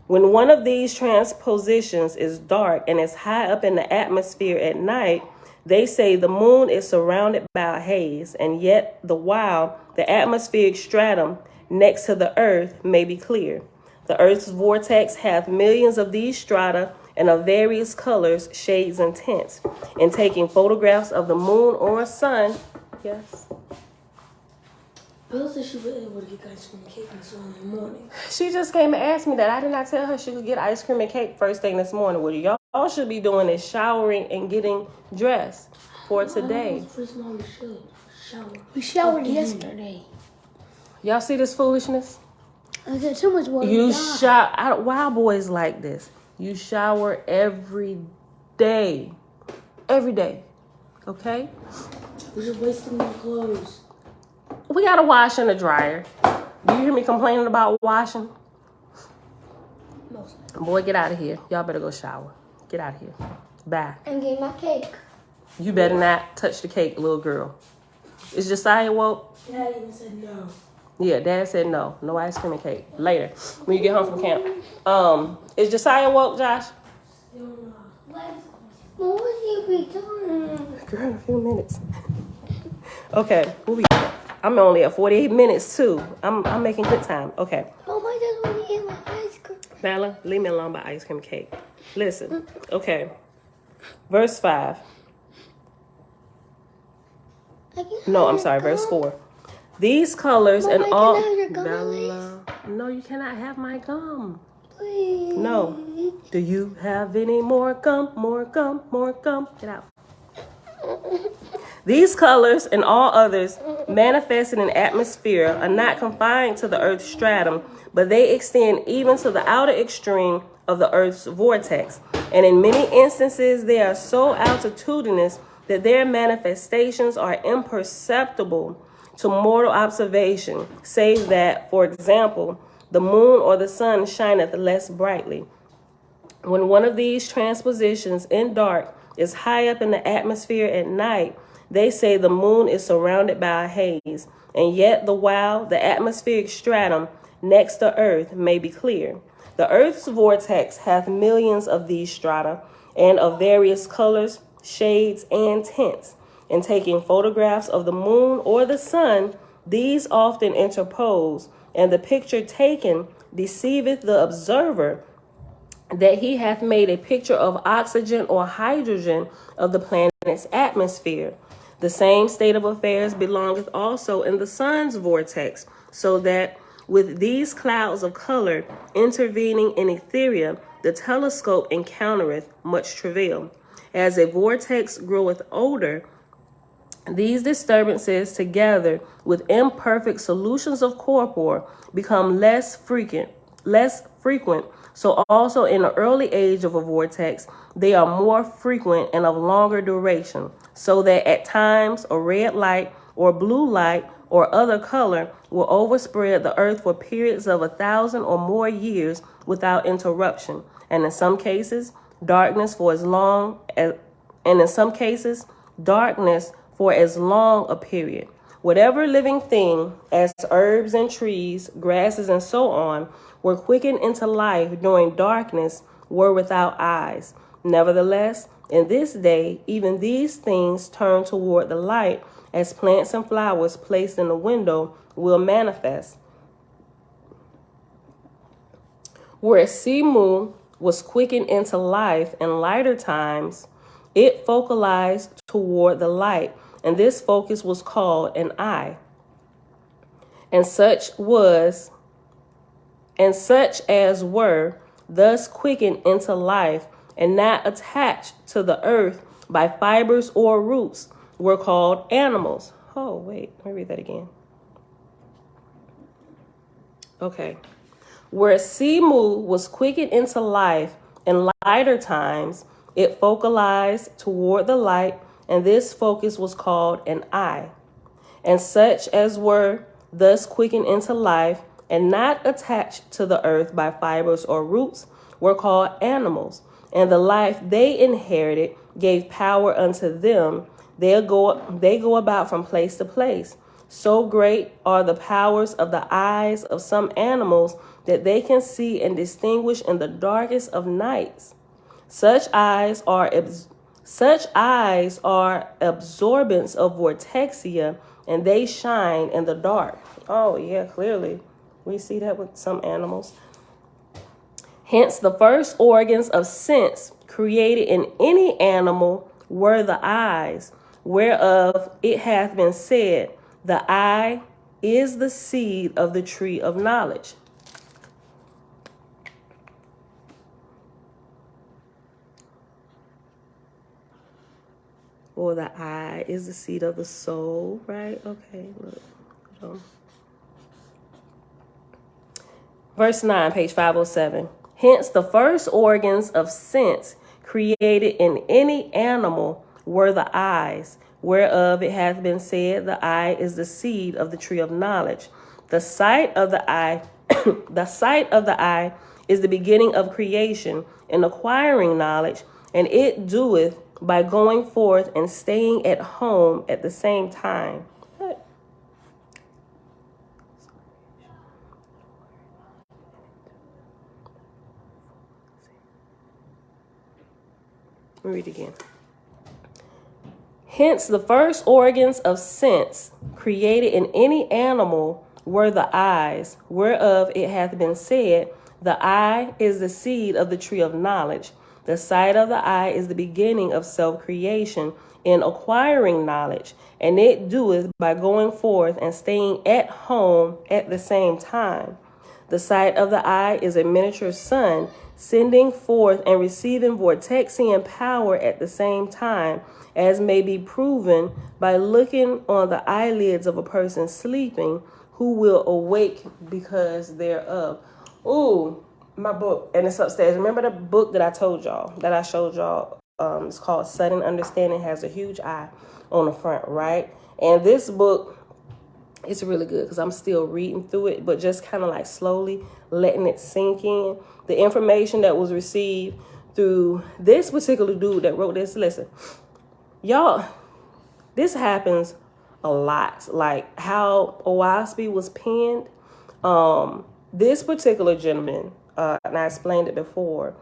When one of these transpositions is dark and is high up in the atmosphere at night, they say the moon is surrounded by a haze, and yet the while the atmospheric stratum next to the earth may be clear. The earth's vortex hath millions of these strata and of various colors, shades, and tints. In taking photographs of the moon or sun, yes. Bill said she was able to get ice cream and cake this in the morning. She just came and asked me that. I did not tell her she could get ice cream and cake first thing this morning. What y'all should be doing is showering and getting dressed for today. We showered yesterday. Y'all see this foolishness? I got too much water. You shower. Wild boys like this. You shower every day. Every day. Okay? We're just wasting my clothes. We got to wash in the dryer. Do you hear me complaining about washing? Boy, get out of here. Y'all better go shower. Get out of here. Bye. And get my cake. You better not touch the cake, little girl. Is Josiah woke? Dad even said no. Yeah, Dad said no. No ice cream and cake. Later, when you get home from camp. Is Josiah woke, Josh? What would you be doing? Girl, in a few minutes. Okay, I'm only at 48 minutes too. I'm making good time. Okay. Mom, I just want to eat my ice cream. Bella, leave me alone by ice cream cake. Listen. Okay. Verse 5. No, I'm sorry. Verse 4. These colors Mom, and I all. can have your gum, Bella, no, you cannot have my gum. please. No. Do you have any more gum? More gum? More gum? Get out. These colors and all others manifested in atmosphere are not confined to the Earth's stratum, but they extend even to the outer extreme of the Earth's vortex. And in many instances, they are so altitudinous that their manifestations are imperceptible to mortal observation, save that, for example, the moon or the sun shineth less brightly. When one of these transpositions in dark is high up in the atmosphere at night, they say the moon is surrounded by a haze, and yet the while the atmospheric stratum next to earth may be clear. The earth's vortex hath millions of these strata, and of various colors, shades, and tints. In taking photographs of the moon or the sun, These often interpose, and the picture taken deceiveth the observer, that he hath made a picture of oxygen or hydrogen of the planet's atmosphere. The same state of affairs belongeth also in the sun's vortex, so that with these clouds of color intervening in etheria, the telescope encountereth much travail. As a vortex groweth older, these disturbances, together with imperfect solutions of corpore, become less frequent. So also in the early age of a vortex, they are more frequent and of longer duration, so that at times a red light or blue light or other color will overspread the earth for periods of 1,000 or more years without interruption, and in some cases, darkness for as long a period. Whatever living thing, as herbs and trees, grasses, and so on, were quickened into life during darkness, were without eyes. Nevertheless, in this day, even these things turn toward the light, as plants and flowers placed in the window will manifest. Where Simu was quickened into life in lighter times, it focalized toward the light, and this focus was called an eye. And such as were thus quickened into life and not attached to the earth by fibers or roots were called animals. Oh, wait, let me read that again. Okay. Where Simu was quickened into life in lighter times, it focalized toward the light, and this focus was called an eye. And such as were thus quickened into life and not attached to the earth by fibers or roots were called animals, and the life they inherited gave power unto them. They go about from place to place. So great are the powers of the eyes of some animals that they can see and distinguish in the darkest of nights. Such eyes are absorbents of vortexia, and they shine in the dark. Oh, yeah, clearly. We see that with some animals. Hence, the first organs of sense created in any animal were the eyes, whereof it hath been said, the eye is the seed of the tree of knowledge. Or the eye is the seed of the soul, right? Okay, look. Verse 9, page 507. Hence, the first organs of sense created in any animal were the eyes, whereof it hath been said, the eye is the seed of the tree of knowledge. The sight of the eye, the sight of the eye is the beginning of creation and acquiring knowledge, and it doeth by going forth and staying at home at the same time. Let me read again. Hence, the first organs of sense created in any animal were the eyes, whereof it hath been said, the eye is the seed of the tree of knowledge. The sight of the eye is the beginning of self-creation in acquiring knowledge, and it doeth by going forth and staying at home at the same time. The sight of the eye is a miniature sun, sending forth and receiving vortexian power at the same time, as may be proven by looking on the eyelids of a person sleeping, who will awake because thereof. Ooh, my book, and it's upstairs. Remember the book that I told y'all, that I showed y'all? It's called Sudden Understanding, has a huge eye on the front, right? And this book, it's really good because I'm still reading through it, but just kind of like slowly letting it sink in. The information that was received through this particular dude that wrote this, listen, y'all, this happens a lot. Like how OAHSPE was penned. This particular gentleman, and I explained it before,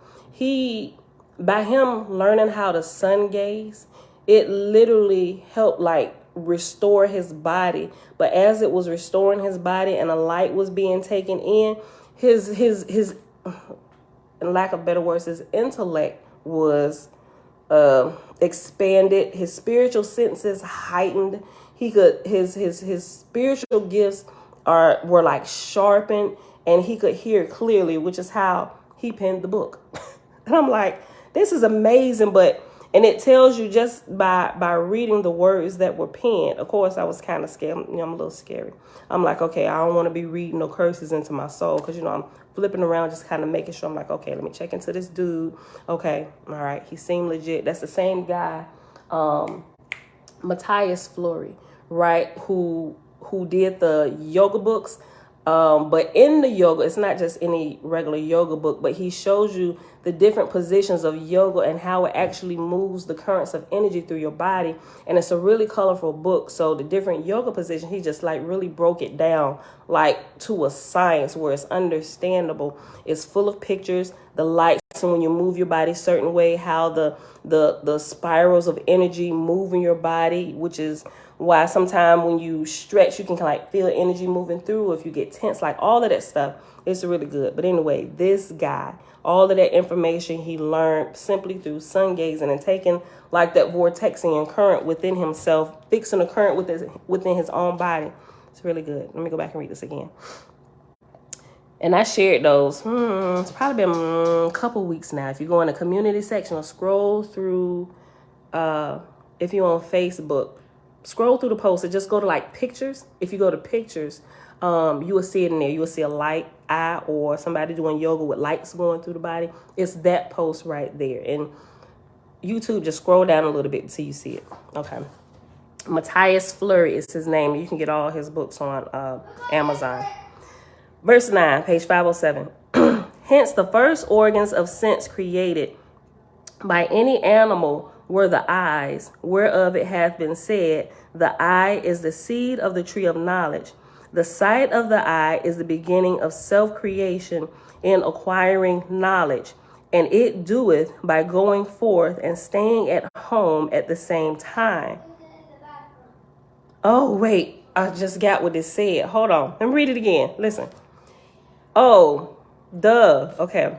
by him learning how to sun gaze, it literally helped like restore his body. But as it was restoring his body and a light was being taken in, his in lack of better words, his intellect was expanded. His spiritual senses heightened. He could his spiritual gifts were like sharpened, and he could hear clearly, which is how he penned the book. And I'm like, this is amazing. And it tells you just by reading the words that were penned. Of course, I was kind of scared. I'm a little scary. I'm like, okay, I don't want to be reading no curses into my soul, because I'm flipping around, just kind of making sure. I'm like, okay, let me check into this dude. Okay, all right, he seemed legit. That's the same guy, Matthias Fleury, right? Who did the yoga books. But in the yoga, it's not just any regular yoga book, but he shows you the different positions of yoga and how it actually moves the currents of energy through your body. And it's a really colorful book. So the different yoga positions, he just like really broke it down like to a science where it's understandable. It's full of pictures, the lights, and when you move your body a certain way, how the spirals of energy move in your body, which is why sometimes when you stretch, you can like feel energy moving through. If you get tense, like all of that stuff, it's really good. But anyway, this guy, all of that information he learned simply through sun gazing and taking like that vortexian current within himself, fixing the current within his own body. It's really good. Let me go back and read this again. And I shared those. It's probably been a couple weeks now. If you go in the community section or scroll through, if you're on Facebook, scroll through the post and just go to like pictures. If you go to pictures, you will see it in there. You will see a light eye or somebody doing yoga with lights going through the body. It's that post right there. And YouTube, just scroll down a little bit until you see it. Okay. Matthias Fleury is his name. You can get all his books on Amazon. Verse 9, page 507. Hence, the first organs of sense created by any animal were the eyes, whereof it hath been said, the eye is the seed of the tree of knowledge. The sight of the eye is the beginning of self-creation in acquiring knowledge, and it doeth by going forth and staying at home at the same time. Oh, wait, I just got what it said. Hold on, let me read it again. Listen. Oh, duh. Okay.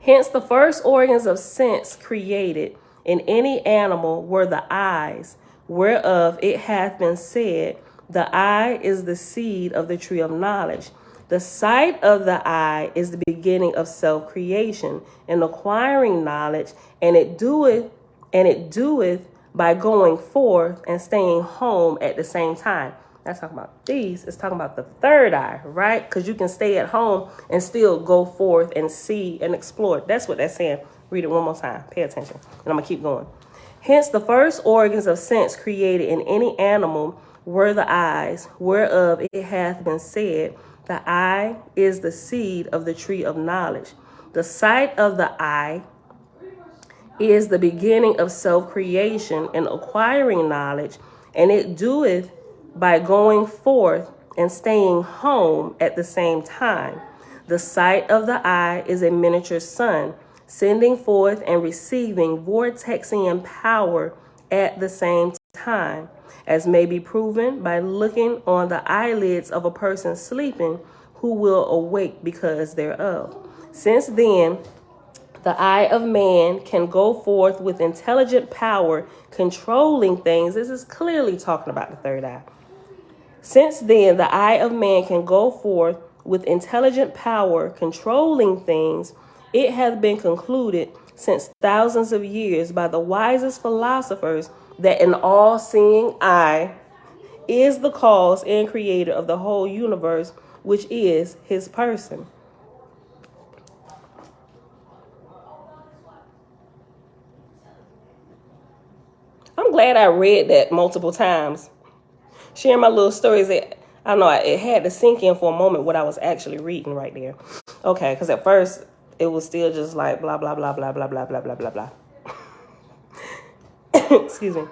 Hence, the first organs of sense created in any animal were the eyes, whereof it hath been said, the eye is the seed of the tree of knowledge. The sight of the eye is the beginning of self-creation and acquiring knowledge, and it doeth by going forth and staying home at the same time. That's talking about these. It's talking about the third eye, right? Because you can stay at home and still go forth and see and explore. That's what that's saying. Read it one more time. Pay attention. And I'm going to keep going. Hence, the first organs of sense created in any animal were the eyes, whereof it hath been said, the eye is the seed of the tree of knowledge. The sight of the eye is the beginning of self-creation and acquiring knowledge, and it doeth by going forth and staying home at the same time. The sight of the eye is a miniature sun, sending forth and receiving vortexian power at the same time, as may be proven by looking on the eyelids of a person sleeping, who will awake because thereof. Since then, the eye of man can go forth with intelligent power, controlling things. This is clearly talking about the third eye. Since then, the eye of man can go forth with intelligent power, controlling things. It hath been concluded since thousands of years by the wisest philosophers that an all-seeing eye is the cause and creator of the whole universe, which is his person. I'm glad I read that multiple times. Sharing my little stories, I don't know, it had to sink in for a moment what I was actually reading right there. Okay, because at first it was still just like blah, blah, blah, blah, blah, blah, blah, blah, blah, blah. Excuse me.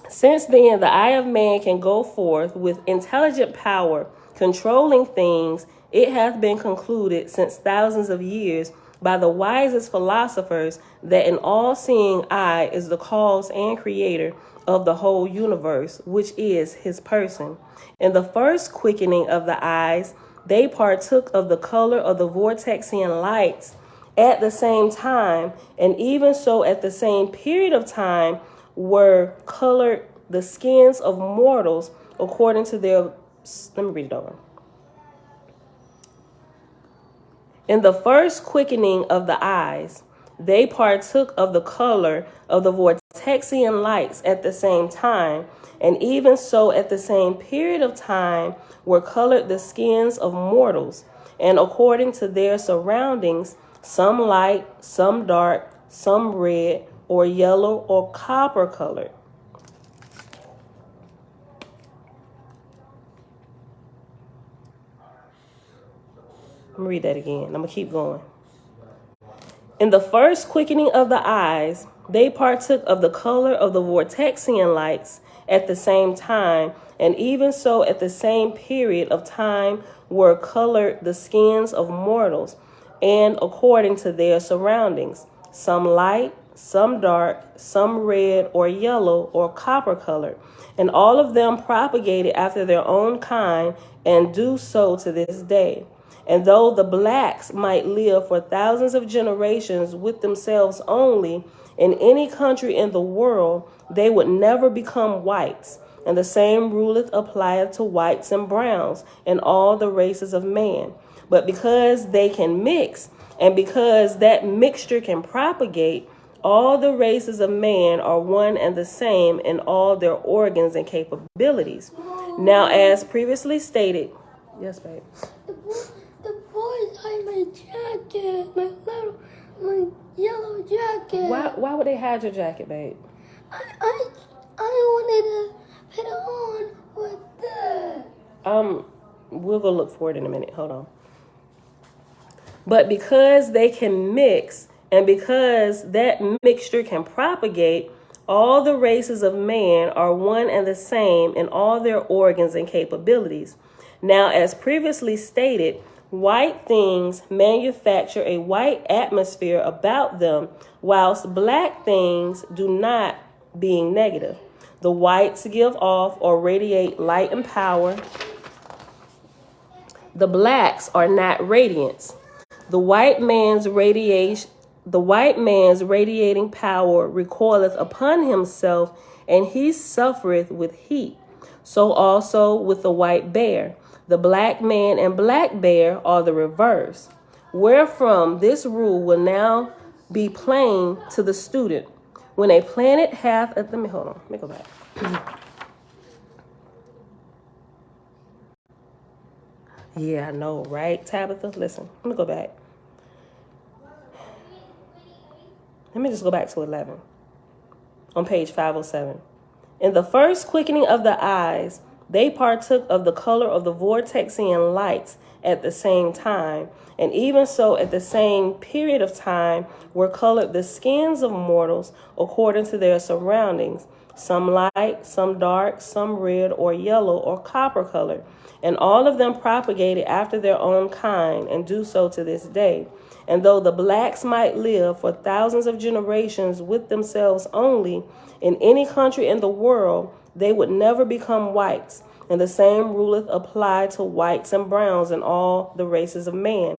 Since then, the eye of man can go forth with intelligent power, controlling things. It hath been concluded since thousands of years by the wisest philosophers that an all-seeing eye is the cause and creator of the whole universe, which is his person. In the first quickening of the eyes, they partook of the color of the vortexian lights at the same time, and even so at the same period of time were colored the skins of mortals according to their... Let me read it over. In the first quickening of the eyes, they partook of the color of the vortexian lights at the same time, and even so at the same period of time were colored the skins of mortals, and according to their surroundings, some light, some dark, some red, or yellow, or copper colored. Let me read that again. I'm going to keep going. In the first quickening of the eyes, they partook of the color of the vortexian lights at the same time, and even so at the same period of time were colored the skins of mortals, and according to their surroundings, some light, some dark, some red or yellow or copper colored, and all of them propagated after their own kind, and do so to this day. And though the blacks might live for thousands of generations with themselves only, in any country in the world, they would never become whites. And the same ruleth applieth to whites and browns and all the races of man. But because they can mix, and because that mixture can propagate, all the races of man are one and the same in all their organs and capabilities. Now, as previously stated... Yes, babe. The boys hide my jacket, my yellow jacket. Why would they hide your jacket, babe? I wanted to put it on with that. We'll go look for it in a minute. Hold on. But because they can mix, and because that mixture can propagate, all the races of man are one and the same in all their organs and capabilities. Now, as previously stated, white things manufacture a white atmosphere about them, whilst black things do not, being negative. The whites give off or radiate light and power. The blacks are not radiance. The white man's radiating power recoileth upon himself, and he suffereth with heat. So also with the white bear. The black man and black bear are the reverse. Wherefrom this rule will now be plain to the student. When a planet hath... Let me go back. Yeah, I know, right, Tabitha? Listen, let me go back. Let me just go back to 11 on page 507. In the first quickening of the eyes, they partook of the color of the vortexian lights at the same time, and even so at the same period of time were colored the skins of mortals according to their surroundings, some light, some dark, some red or yellow or copper colored, and all of them propagated after their own kind, and do so to this day. And though the blacks might live for thousands of generations with themselves only, in any country in the world, they would never become whites, and the same ruleth apply to whites and browns and all the races of man.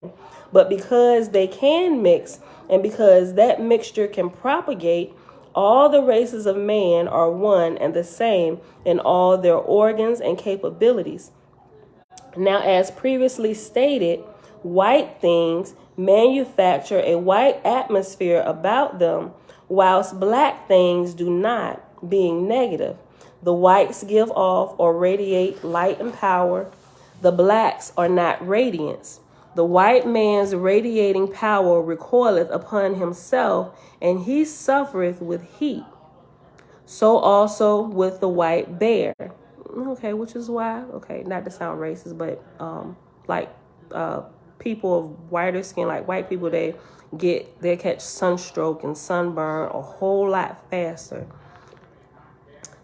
But because they can mix, and because that mixture can propagate, all the races of man are one and the same in all their organs and capabilities. Now, as previously stated, white things manufacture a white atmosphere about them, whilst black things do not, being negative. The whites give off or radiate light and power. The blacks are not radiance. The white man's radiating power recoileth upon himself, and he suffereth with heat. So also with the white bear. Okay, which is why, not to sound racist, but people of whiter skin, like white people, they catch sunstroke and sunburn a whole lot faster.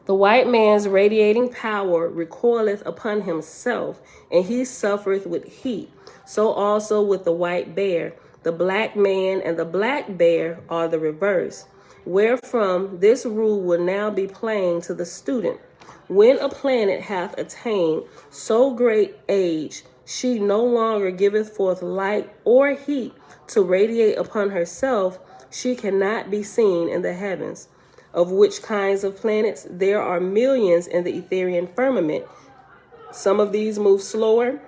The white man's radiating power recoileth upon himself, and he suffereth with heat. So also with the white bear. The black man and the black bear are the reverse. Wherefrom this rule will now be plain to the student. When a planet hath attained so great age, she no longer giveth forth light or heat to radiate upon herself, she cannot be seen in the heavens. Of which kinds of planets there are millions in the Etherian firmament. Some of these move slower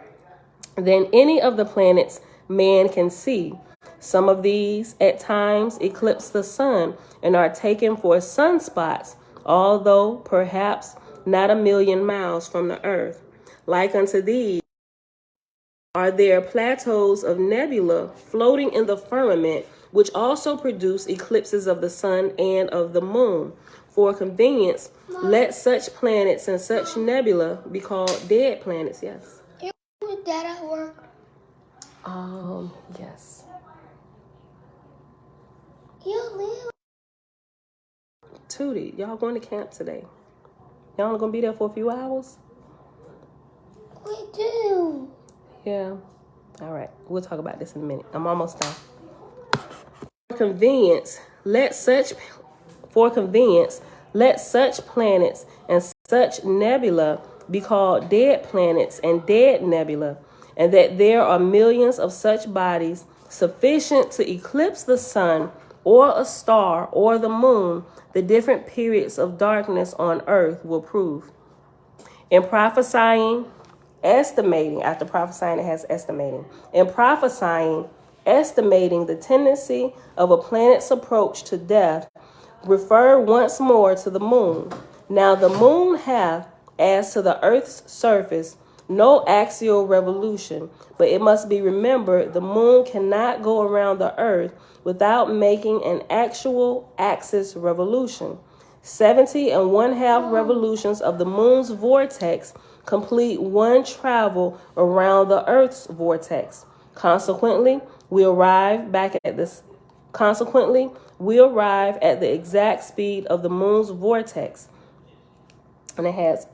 than any of the planets man can see. Some of these at times eclipse the sun and are taken for sunspots, although perhaps not 1,000,000 miles from the earth. Like unto these are there plateaus of nebula floating in the firmament, which also produce eclipses of the sun and of the moon. For convenience, let such planets and such nebula be called dead planets. Yes. Was Dad at work? Yes. You live. Tootie, y'all going to camp today? Y'all only gonna be there for a few hours? We do. Yeah. All right. We'll talk about this in a minute. I'm almost done. For convenience, let such planets and such nebula be called dead planets and dead nebula, and that there are millions of such bodies sufficient to eclipse the sun or a star or the moon, the different periods of darkness on earth will prove. In prophesying, estimating, after prophesying it has estimating. In prophesying, estimating the tendency of a planet's approach to death, refer once more to the moon. Now the moon hath, as to the earth's surface, no axial revolution, but it must be remembered the moon cannot go around the earth without making an actual axis revolution. 70½ revolutions of the moon's vortex complete one travel around the earth's vortex. Consequently, we arrive at the exact speed of the moon's vortex. And it has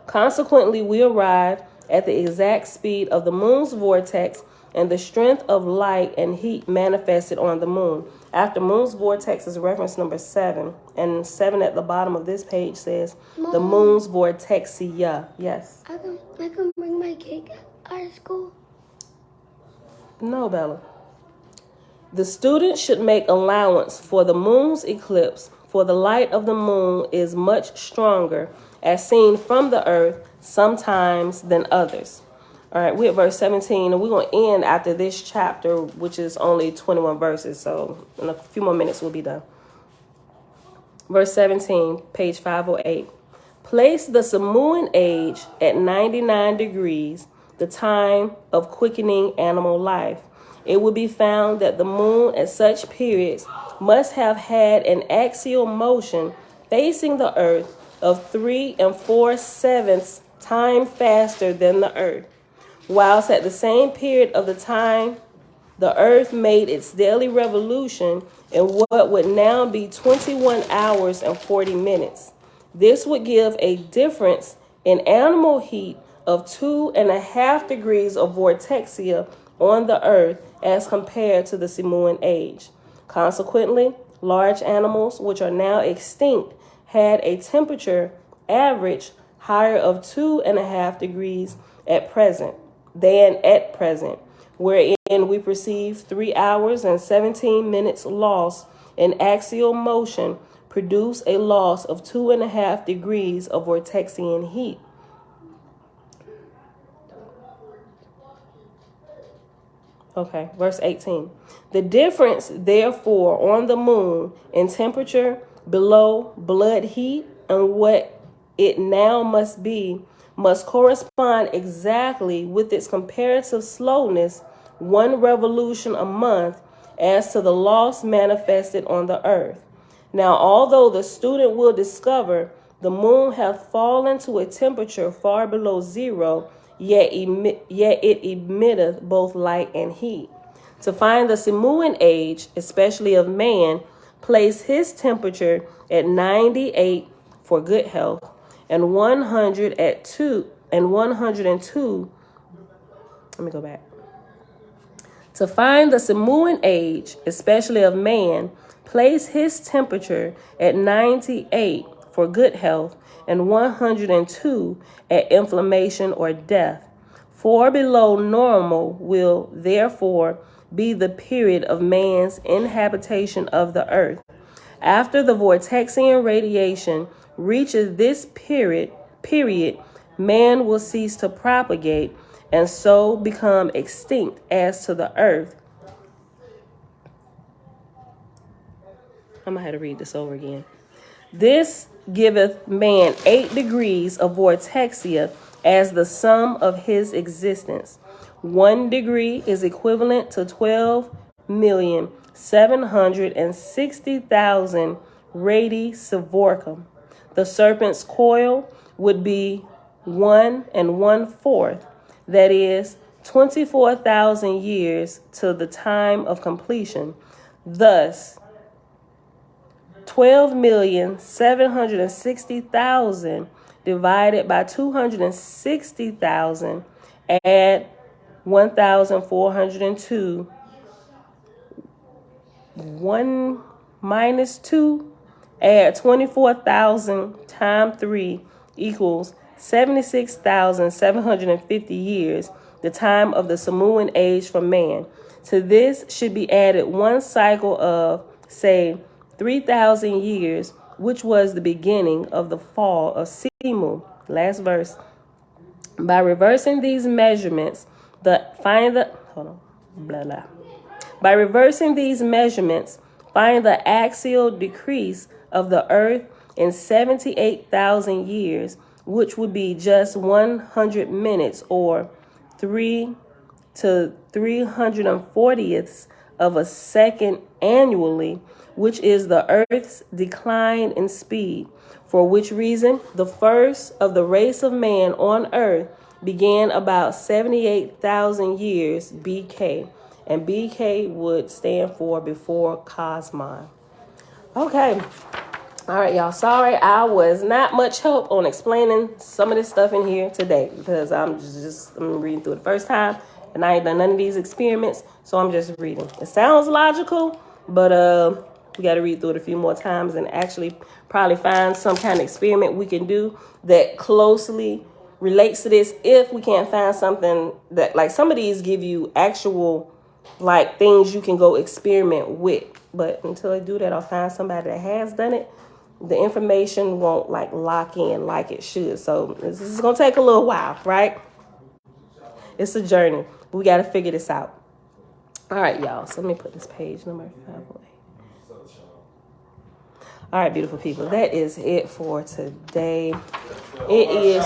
Consequently, we arrive at the exact speed of the moon's vortex and the strength of light and heat manifested on the moon. After moon's vortex is reference number 7, and 7 at the bottom of this page says the moon's vortexia. Yes. I can bring my cake out of school. No, Bella. The student should make allowance for the moon's eclipse, for the light of the moon is much stronger as seen from the earth sometimes than others. All right, we're at verse 17, and we're going to end after this chapter, which is only 21 verses. So in a few more minutes, we'll be done. Verse 17, page 508. Place the Samoan age at 99 degrees, the time of quickening animal life. It will be found that the moon at such periods must have had an axial motion facing the earth of 3 4/7 time faster than the earth, whilst at the same period of the time the earth made its daily revolution in what would now be 21 hours and 40 minutes. This would give a difference in animal heat of 2½ degrees of vortexia on the earth as compared to the Samoan age. Consequently, large animals, which are now extinct, had a temperature average higher of 2½ degrees at present, wherein we perceive 3 hours and 17 minutes loss in axial motion produce a loss of 2½ degrees of vortexian heat. Okay, verse 18. The difference, therefore, on the moon in temperature below blood heat and what it now must be must correspond exactly with its comparative slowness, 1 revolution a month, as to the loss manifested on the earth. Now, although the student will discover the moon hath fallen to a temperature far below 0, yet it emitteth both light and heat. To find the Samoan age, especially of man, place his temperature at 98 for good health, and 100 at 2, and 102. Let me go back. To find the Samoan age, especially of man, place his temperature at 98 for good health and 102 at inflammation or death. 4 below normal will therefore be the period of man's inhabitation of the earth. After the Vortexian radiation reaches this period, man will cease to propagate and so become extinct as to the earth. I'm going to have to read this over again. This giveth man 8 degrees of vortexia as the sum of his existence. 1 degree is equivalent to 12,760,000 radii Sivorcum. The serpent's coil would be 1 1/4, that is 24,000 years to the time of completion. Thus, 12,760,000 divided by 260,000 add 1,402. 1 minus 2 add 24,000 times 3 equals 76,750 years, the time of the Samoan age for man. To this should be added 1 cycle of, say, 3,000 years, which was the beginning of the fall of Simu. Last verse. By reversing these measurements, find the axial decrease of the earth in 78,000 years, which would be just 100 minutes or 3 to 340ths of a second annually, which is the earth's decline in speed, for which reason the first of the race of man on earth began about 78,000 years BK, and BK would stand for before Cosmon. Okay. All right, y'all. Sorry, I was not much help on explaining some of this stuff in here today because I'm reading through it the first time and I ain't done none of these experiments, so I'm just reading. It sounds logical, but we got to read through it a few more times and actually probably find some kind of experiment we can do that closely relates to this. If we can't find something that, like, some of these give you actual, like, things you can go experiment with. But until I do that, I'll find somebody that has done it. The information won't, like, lock in like it should. So this is going to take a little while, right? It's a journey. We got to figure this out. All right, y'all. So let me put this page number 508. All right, beautiful people. That is it for today. It is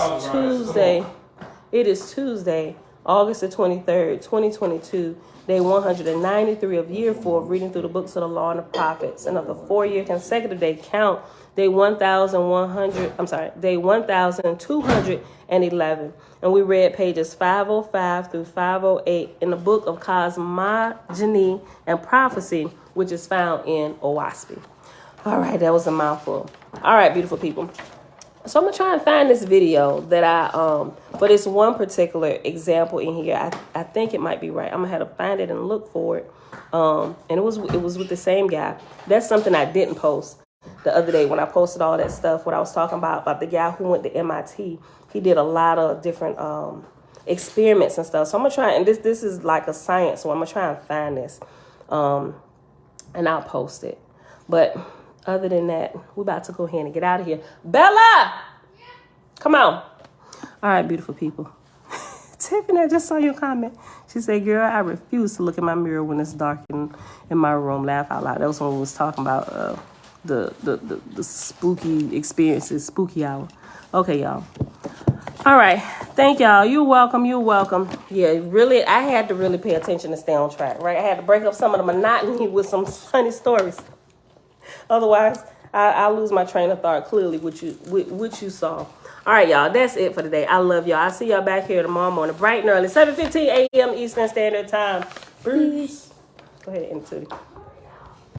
Tuesday, August the 23rd, 2022. Day 193 of year 4 of reading through the books of the law and the prophets. And of the 4-year consecutive day count, day 1211. And we read pages 505 through 508 in the book of Cosmogony and Prophecy, which is found in OAHSPE. All right, that was a mouthful. All right, beautiful people. So I'm going to try and find this video that I, for this one particular example in here. I think it might be right. I'm going to have to find it and look for it. And it was with the same guy. That's something I didn't post the other day when I posted all that stuff, what I was talking about the guy who went to MIT. He did a lot of different experiments and stuff. So I'm going to try, and this is like a science, so I'm going to try and find this. And I'll post it. But other than that, we're about to go ahead and get out of here. Bella! Come on. All right, beautiful people. Tiffany, I just saw your comment. She said, girl, I refuse to look in my mirror when it's dark in my room. Laugh out loud. That was when we was talking about the spooky experiences, spooky hour. Okay, y'all. All right. Thank y'all. You're welcome. Yeah, really, I had to really pay attention to stay on track, right? I had to break up some of the monotony with some funny stories. Otherwise, I'll lose my train of thought clearly, which you saw. All right, y'all. That's it for today. I love y'all. I'll see y'all back here tomorrow morning, bright and early, 7:15 a.m. Eastern Standard Time. Peace. Go ahead and end it.